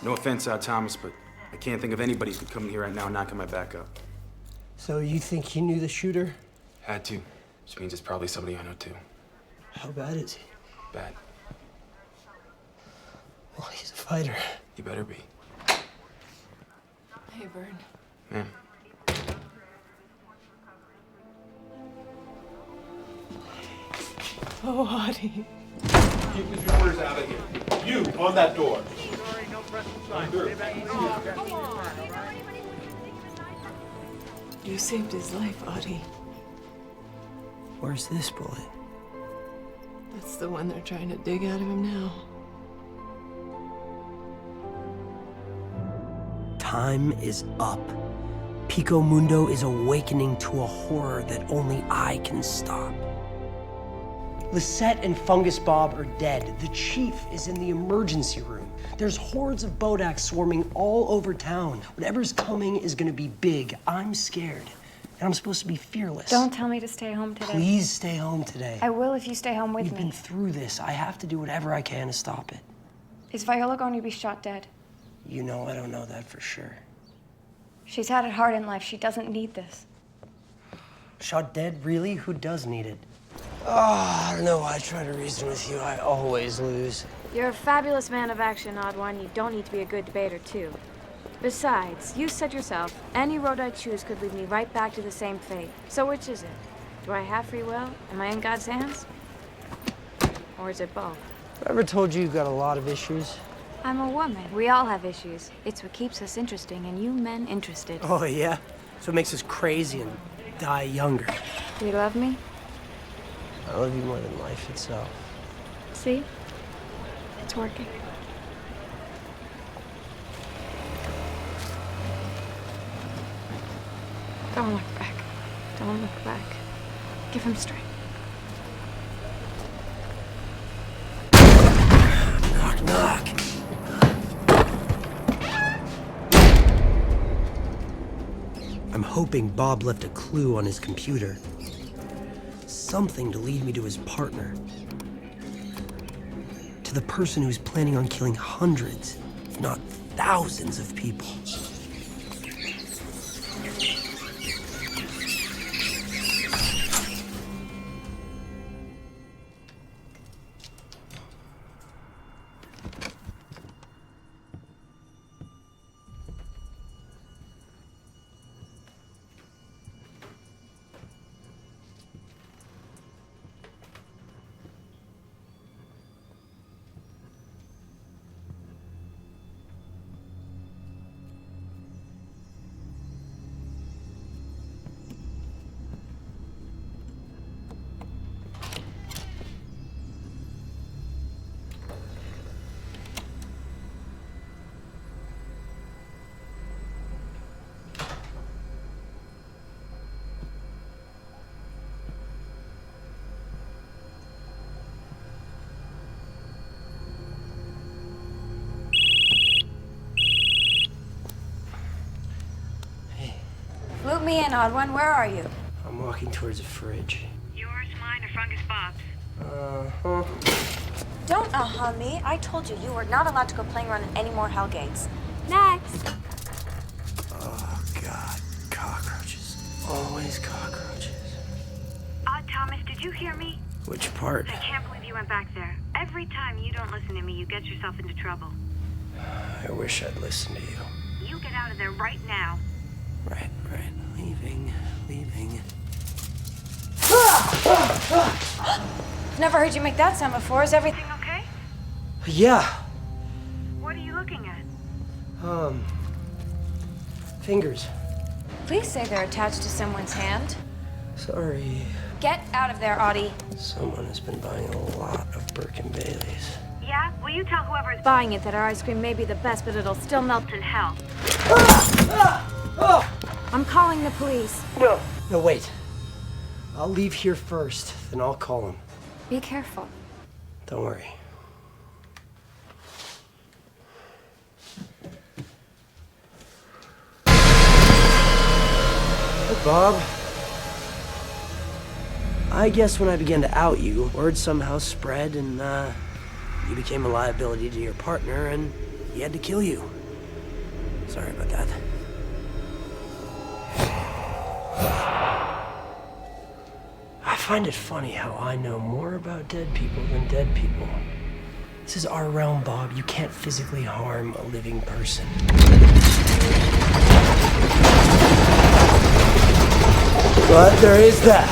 [SPEAKER 5] No offense, Thomas, but I can't think of anybody who could come in here right now and knocking my back up.
[SPEAKER 1] So you think he knew the shooter?
[SPEAKER 5] Had to, which means it's probably somebody I know too.
[SPEAKER 1] How bad is he?
[SPEAKER 5] Bad.
[SPEAKER 1] Well, he's a fighter.
[SPEAKER 5] You better be.
[SPEAKER 13] Hey, Vern.
[SPEAKER 5] Ma'am.
[SPEAKER 13] Oh, Audie.
[SPEAKER 14] Keep his reporters out of here. You, on that door.
[SPEAKER 13] You saved his life, Audie.
[SPEAKER 1] Where's this bullet?
[SPEAKER 13] That's the one they're trying to dig out of him now.
[SPEAKER 1] Time is up. Pico Mundo is awakening to a horror that only I can stop. Lisette and Fungus Bob are dead. The chief is in the emergency room. There's hordes of Bodaks swarming all over town. Whatever's coming is gonna be big. I'm scared. And I'm supposed to be fearless.
[SPEAKER 6] Don't tell me to stay home today.
[SPEAKER 1] Please stay home today.
[SPEAKER 6] I will if you stay home with
[SPEAKER 1] We've
[SPEAKER 6] me.
[SPEAKER 1] been through this. I have to do whatever I can to stop it.
[SPEAKER 6] Is Viola going to be shot dead?
[SPEAKER 1] You know I don't know that for sure.
[SPEAKER 6] She's had it hard in life. She doesn't need this.
[SPEAKER 1] Shot dead? Really? Who does need it? Oh, I don't know why I try to reason with you. I always lose.
[SPEAKER 9] You're a fabulous man of action, Odd One. You don't need to be a good debater, too. Besides, you said yourself, any road I choose could lead me right back to the same fate. So which is it? Do I have free will? Am I in God's hands? Or is it both?
[SPEAKER 1] Ever told you you've got a lot of issues?
[SPEAKER 9] I'm a woman. We all have issues. It's what keeps us interesting, and you men interested.
[SPEAKER 1] Oh, yeah? So it makes us crazy and die younger.
[SPEAKER 9] Do you love me?
[SPEAKER 1] I love you more than life itself.
[SPEAKER 9] See? It's working. Don't look back. Don't look back. Give him strength.
[SPEAKER 1] Knock, knock. I'm hoping Bob left a clue on his computer. Something to lead me to his partner. To the person who's planning on killing hundreds, if not thousands of people.
[SPEAKER 9] Loop me in, odd one. Where are you?
[SPEAKER 1] I'm walking towards a fridge.
[SPEAKER 9] Yours, mine, or Fungus Bob's?
[SPEAKER 1] Uh-huh.
[SPEAKER 9] Don't me. I told you are not allowed to go playing around in any more Hellgates. Next.
[SPEAKER 1] Oh, God. Cockroaches. Always cockroaches.
[SPEAKER 15] Thomas, did you hear me?
[SPEAKER 1] Which part?
[SPEAKER 15] I can't believe you went back there. Every time you don't listen to me, you get yourself into trouble.
[SPEAKER 1] I wish I'd listened to you.
[SPEAKER 15] You get out of there right now.
[SPEAKER 1] Right. Leaving.
[SPEAKER 9] Never heard you make that sound before. Is everything
[SPEAKER 15] okay?
[SPEAKER 1] Yeah.
[SPEAKER 15] What are you looking at?
[SPEAKER 1] Fingers.
[SPEAKER 9] Please say they're attached to someone's hand.
[SPEAKER 1] Sorry.
[SPEAKER 9] Get out of there, Audie.
[SPEAKER 1] Someone has been buying a lot of Birkin Baileys.
[SPEAKER 15] Yeah? Will you tell whoever's
[SPEAKER 9] Buying it that our ice cream may be the best, but it'll still melt in hell. I'm calling the police.
[SPEAKER 1] No, wait. I'll leave here first, then I'll call them.
[SPEAKER 9] Be careful.
[SPEAKER 1] Don't worry. Hey, Bob. I guess when I began to out you, word somehow spread and, you became a liability to your partner and he had to kill you. Sorry about that. I find it funny how I know more about dead people than dead people. This is our realm, Bob. You can't physically harm a living person. But there is that.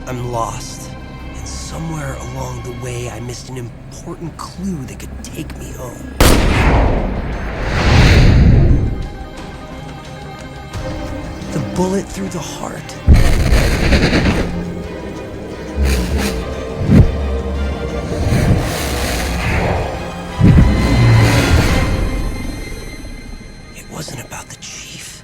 [SPEAKER 1] I'm lost, and somewhere along the way I missed an important clue that could take me home. The bullet through the heart. It wasn't about the chief.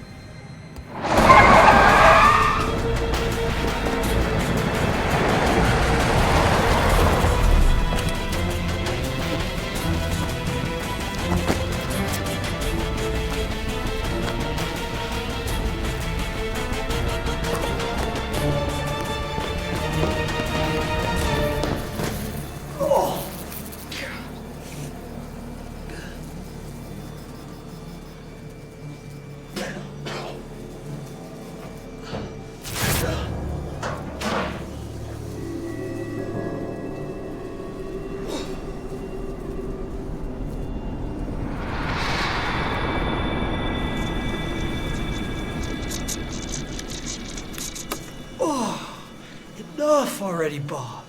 [SPEAKER 1] Enough already, Bob.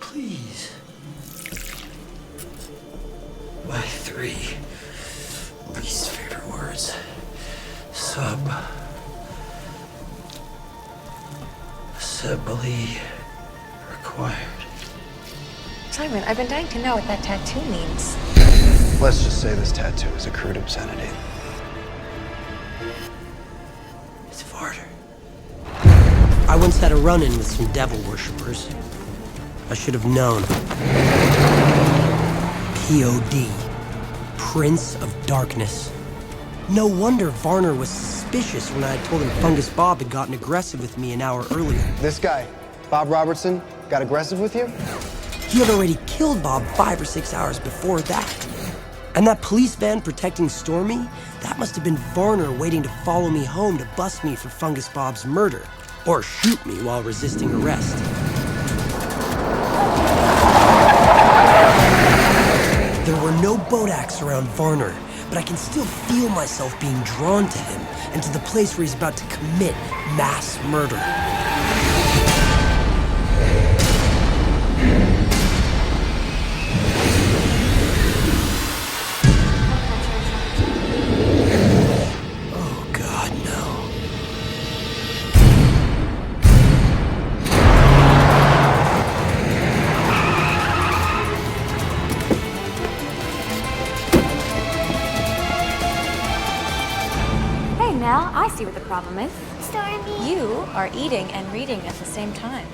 [SPEAKER 1] Please. My 3 least favorite words. Assembly required.
[SPEAKER 13] Simon, I've been dying to know what that tattoo means.
[SPEAKER 4] Let's just say this tattoo is a crude obscenity.
[SPEAKER 1] It's Varner. I once had a run-in with some devil worshippers. I should have known. P.O.D. Prince of Darkness. No wonder Varner was suspicious when I had told him Fungus Bob had gotten aggressive with me an hour earlier.
[SPEAKER 4] This guy, Bob Robertson, got aggressive with you?
[SPEAKER 1] He had already killed Bob 5 or 6 hours before that. And that police van protecting Stormy, that must have been Varner waiting to follow me home to bust me for Fungus Bob's murder. Or shoot me while resisting arrest. There were no Bodaks around Varner, but I can still feel myself being drawn to him and to the place where he's about to commit mass murder. Oh, God, no.
[SPEAKER 9] Hey, Mel, I see what the problem is.
[SPEAKER 8] Stormy.
[SPEAKER 2] You are eating and reading at the same time.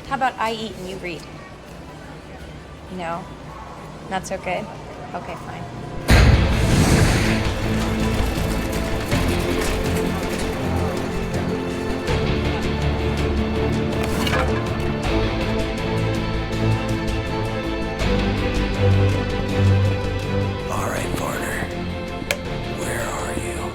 [SPEAKER 2] How about I eat and you read? No? Not so good? Okay, fine.
[SPEAKER 1] All right, Varner. Where are you?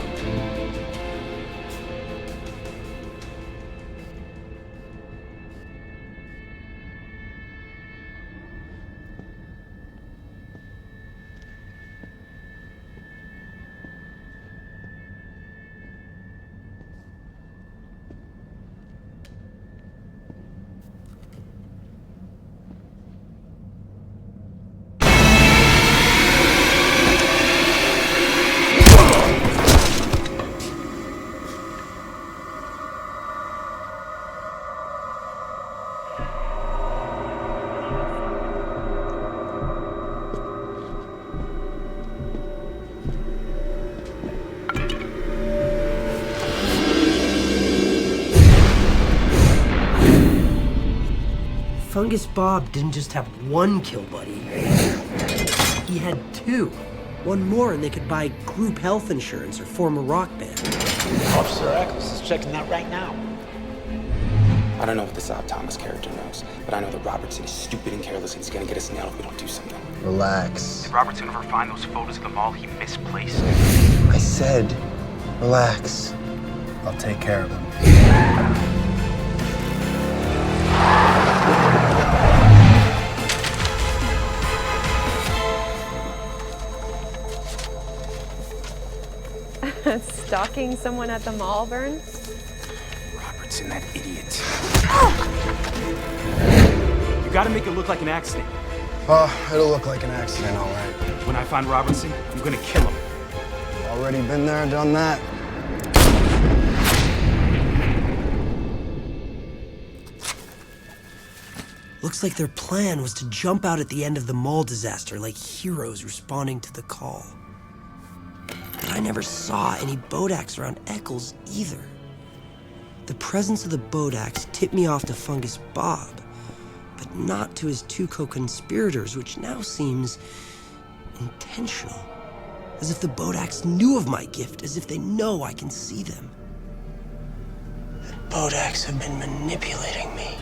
[SPEAKER 1] Fungus Bob didn't just have one kill buddy. He had 2. One more and they could buy group health insurance or form a rock band.
[SPEAKER 16] Officer Eccles is checking that right now.
[SPEAKER 5] I don't know what this Thomas character knows, but I know that Robertson is stupid and careless and he's gonna get us nailed if we don't do something.
[SPEAKER 3] Relax.
[SPEAKER 5] Did Robertson ever find those photos of the mall he misplaced?
[SPEAKER 3] I said, relax. I'll take care of him.
[SPEAKER 13] Stalking someone at the mall, Burns?
[SPEAKER 5] Robertson, that idiot. You gotta make it look like an accident.
[SPEAKER 4] It'll look like an accident, all right.
[SPEAKER 5] When I find Robertson, I'm gonna kill him.
[SPEAKER 4] Already been there, done that.
[SPEAKER 1] Looks like their plan was to jump out at the end of the mall disaster like heroes responding to the call. But I never saw any Bodaks around Eccles either. The presence of the Bodaks tipped me off to Fungus Bob, but not to his 2 co-conspirators, which now seems intentional. As if the Bodaks knew of my gift, as if they know I can see them. The Bodaks have been manipulating me.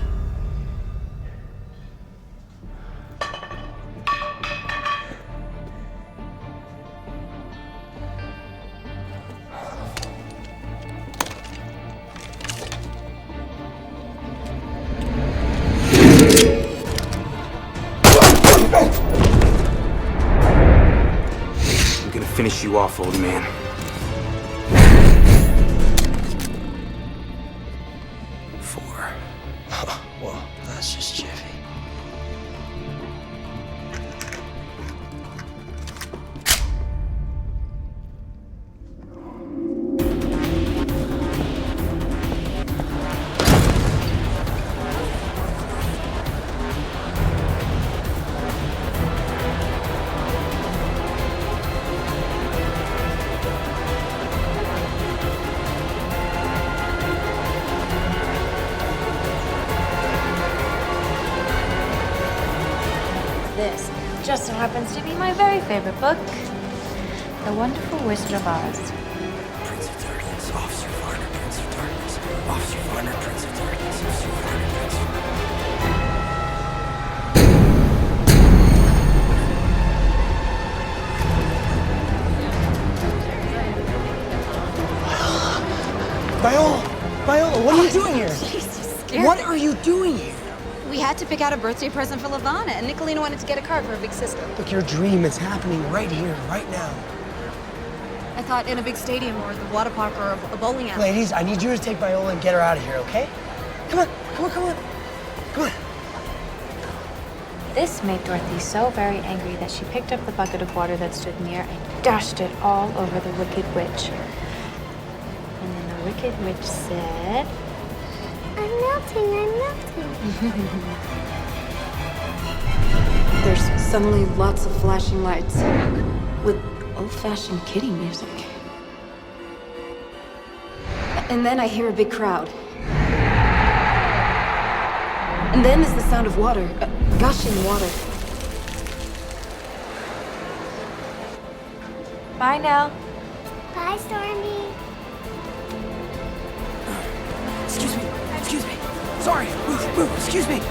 [SPEAKER 5] Finish you off, old man.
[SPEAKER 1] Well, that's
[SPEAKER 9] just so happens to be my very favorite book, The Wonderful Wizard of Oz.
[SPEAKER 1] Prince of Darkness, Officer Varner, Prince of Darkness, Officer Varner, Prince of Darkness, Officer Varner, Prince of
[SPEAKER 2] Viola,
[SPEAKER 1] what are you doing here?
[SPEAKER 2] Jesus, scared
[SPEAKER 1] What
[SPEAKER 2] me.
[SPEAKER 1] are you doing here?
[SPEAKER 2] We had to pick out a birthday present for Lavana, and Nicolina wanted to get a card for her big sister.
[SPEAKER 1] Look, your dream is happening right here, right now.
[SPEAKER 2] I thought in a big stadium or the water park or a bowling alley.
[SPEAKER 1] Ladies, I need you to take Viola and get her out of here, okay? Come on, come on, come on. Come on.
[SPEAKER 9] This made Dorothy so very angry that she picked up the bucket of water that stood near and dashed it all over the Wicked Witch. And then the Wicked Witch said,
[SPEAKER 8] I'm melting, I'm melting.
[SPEAKER 2] There's suddenly lots of flashing lights with old-fashioned kiddie music. And then I hear a big crowd. And then there's the sound of water, gushing water.
[SPEAKER 9] Bye now.
[SPEAKER 8] Bye, Stormy.
[SPEAKER 1] Excuse me. Sorry, move, excuse me.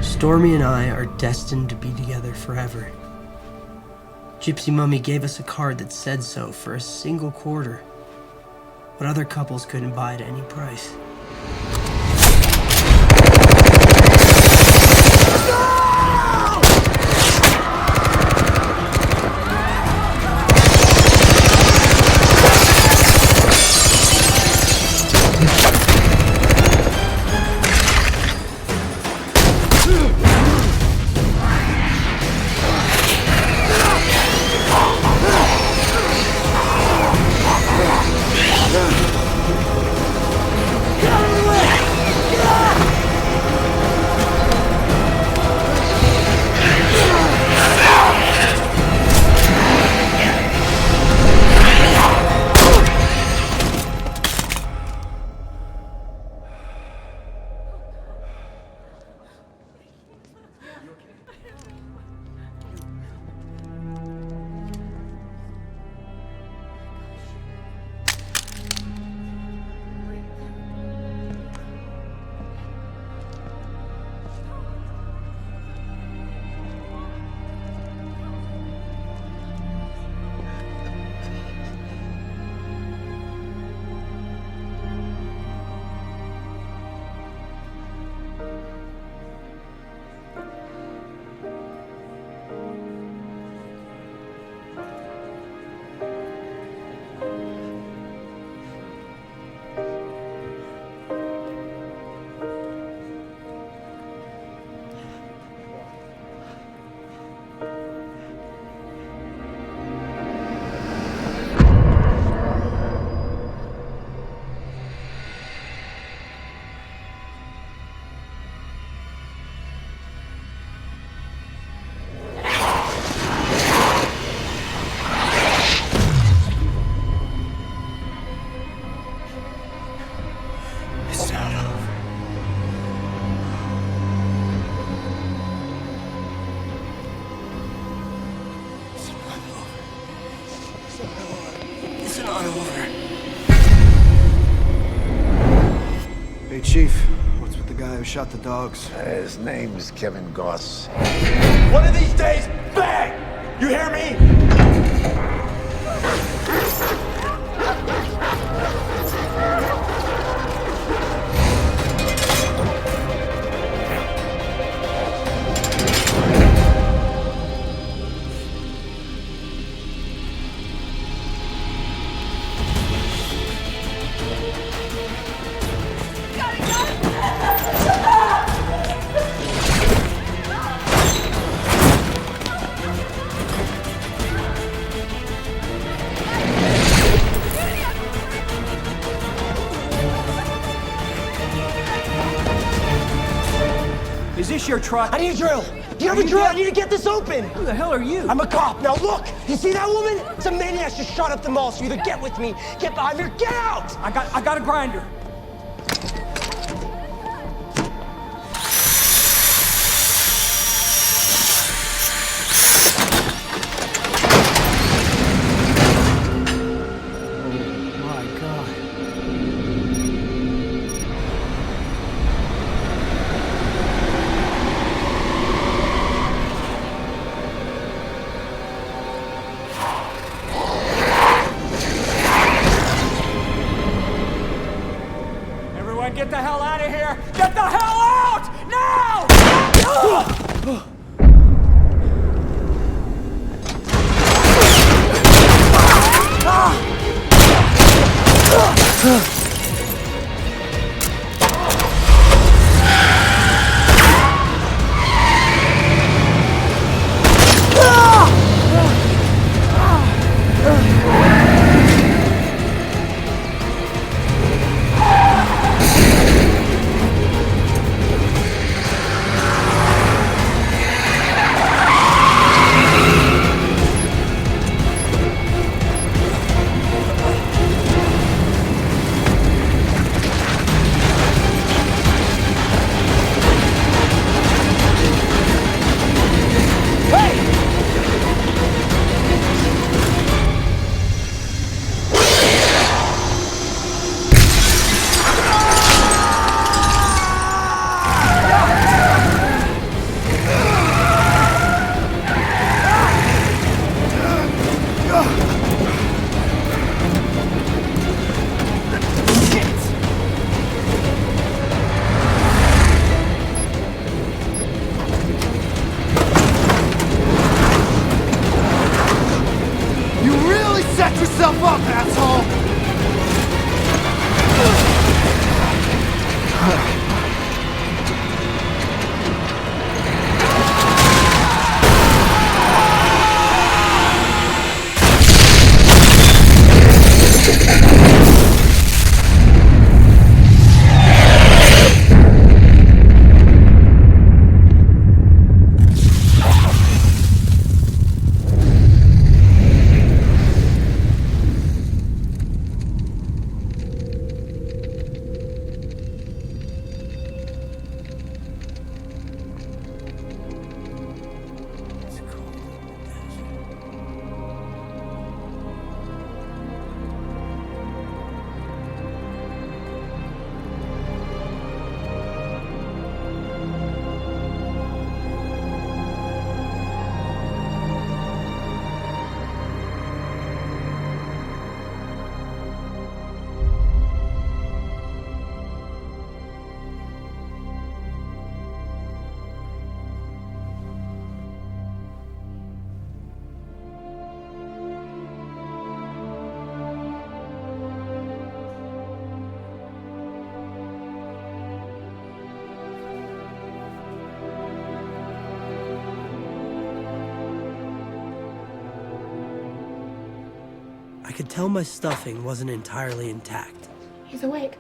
[SPEAKER 1] Stormy and I are destined to be together forever. Gypsy Mummy gave us a card that said so for a single quarter, what other couples couldn't buy at any price. Get out of the way!
[SPEAKER 14] It's not over.
[SPEAKER 4] Hey, Chief. What's with the guy who shot the dogs?
[SPEAKER 7] His name's Kevin Goss.
[SPEAKER 14] One of these days, bang! You hear me?
[SPEAKER 17] Is this your truck?
[SPEAKER 1] I need a drill. Do you have a drill? I need to get this open.
[SPEAKER 17] Who the hell are you?
[SPEAKER 1] I'm a cop. Now look, you see that woman? It's a maniac just shot up the mall. So either get with me, get behind me, or get out.
[SPEAKER 17] I got a grinder. Get the hell out of here! Get the hell out! Now!
[SPEAKER 14] yourself up, asshole!
[SPEAKER 1] I could tell my stuffing wasn't entirely intact,
[SPEAKER 18] He's awake.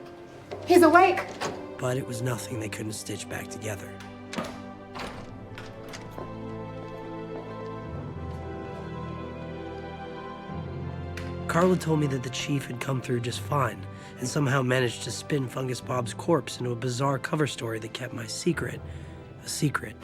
[SPEAKER 18] He's awake!
[SPEAKER 1] but it was nothing they couldn't stitch back together. Carla told me that the chief had come through just fine and somehow managed to spin Fungus Bob's corpse into a bizarre cover story that kept my secret a secret.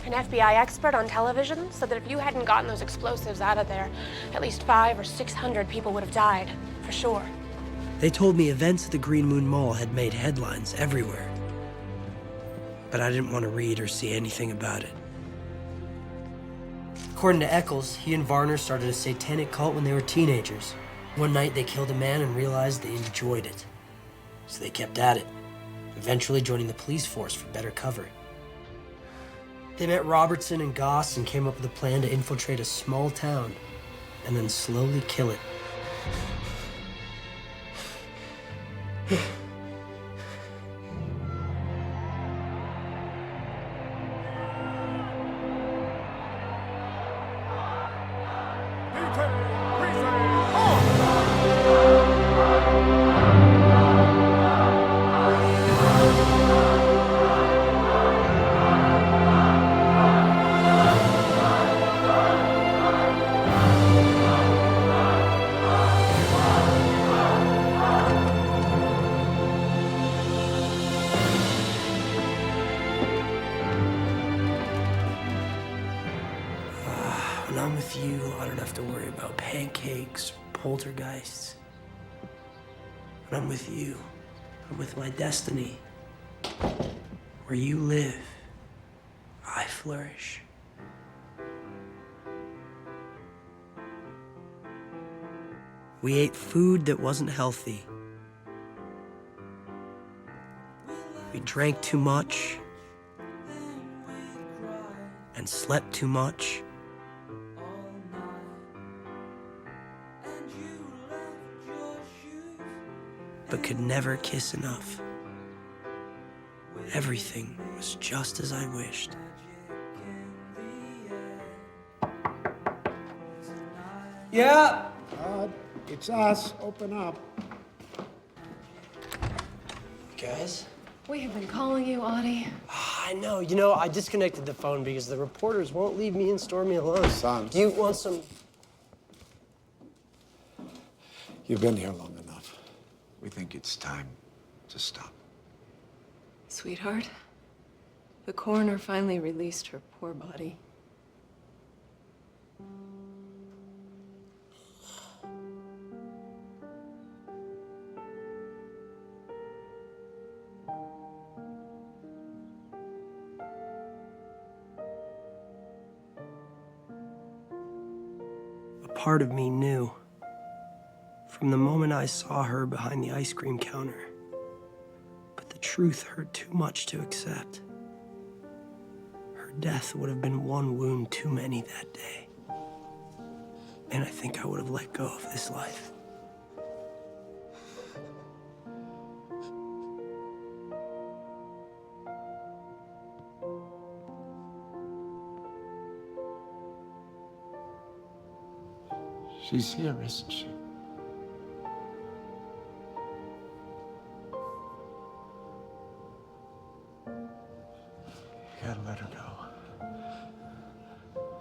[SPEAKER 18] An FBI expert on television said that if you hadn't gotten those explosives out of there, at least 500 or 600 people would have died, for sure.
[SPEAKER 1] They told me events at the Green Moon Mall had made headlines everywhere. But I didn't want to read or see anything about it. According to Eccles, he and Varner started a satanic cult when they were teenagers. One night they killed a man and realized they enjoyed it. So they kept at it, eventually joining the police force for better cover. They met Robertson and Goss and came up with a plan to infiltrate a small town and then slowly kill it. When I'm with you, I don't have to worry about pancakes, poltergeists. When I'm with you, I'm with my destiny. Where you live, I flourish. We ate food that wasn't healthy. We drank too much and slept too much. But could never kiss enough. Everything was just as I wished. Yeah?
[SPEAKER 7] It's us. Open up.
[SPEAKER 1] Guys?
[SPEAKER 12] We have been calling you, Audie.
[SPEAKER 1] I know. You know, I disconnected the phone because the reporters won't leave me and Stormy alone.
[SPEAKER 7] Son.
[SPEAKER 1] Do you want some?
[SPEAKER 7] You've been here long enough. We think it's time to stop.
[SPEAKER 12] Sweetheart, the coroner finally released her poor body.
[SPEAKER 1] A part of me knew. From the moment I saw her behind the ice cream counter. But the truth hurt too much to accept. Her death would have been one wound too many that day. And I think I would have let go of this life.
[SPEAKER 7] She's here, isn't she? You gotta let her go.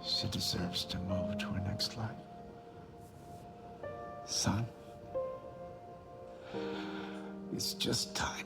[SPEAKER 7] She deserves to move to her next life. Son, it's just time.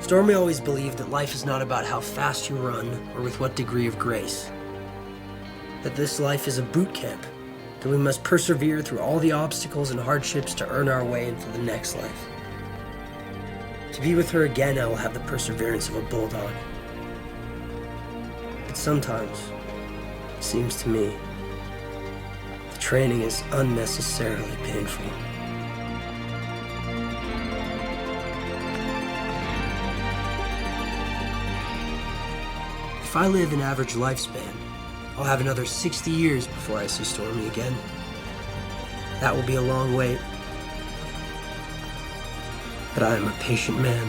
[SPEAKER 1] Stormy always believed that life is not about how fast you run or with what degree of grace. That this life is a boot camp, that we must persevere through all the obstacles and hardships to earn our way into the next life. To be with her again, I will have the perseverance of a bulldog. But sometimes, it seems to me, the training is unnecessarily painful. If I live an average lifespan, I'll have another 60 years before I see Stormy again. That will be a long wait. But I am a patient man.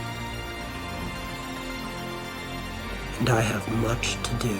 [SPEAKER 1] And I have much to do.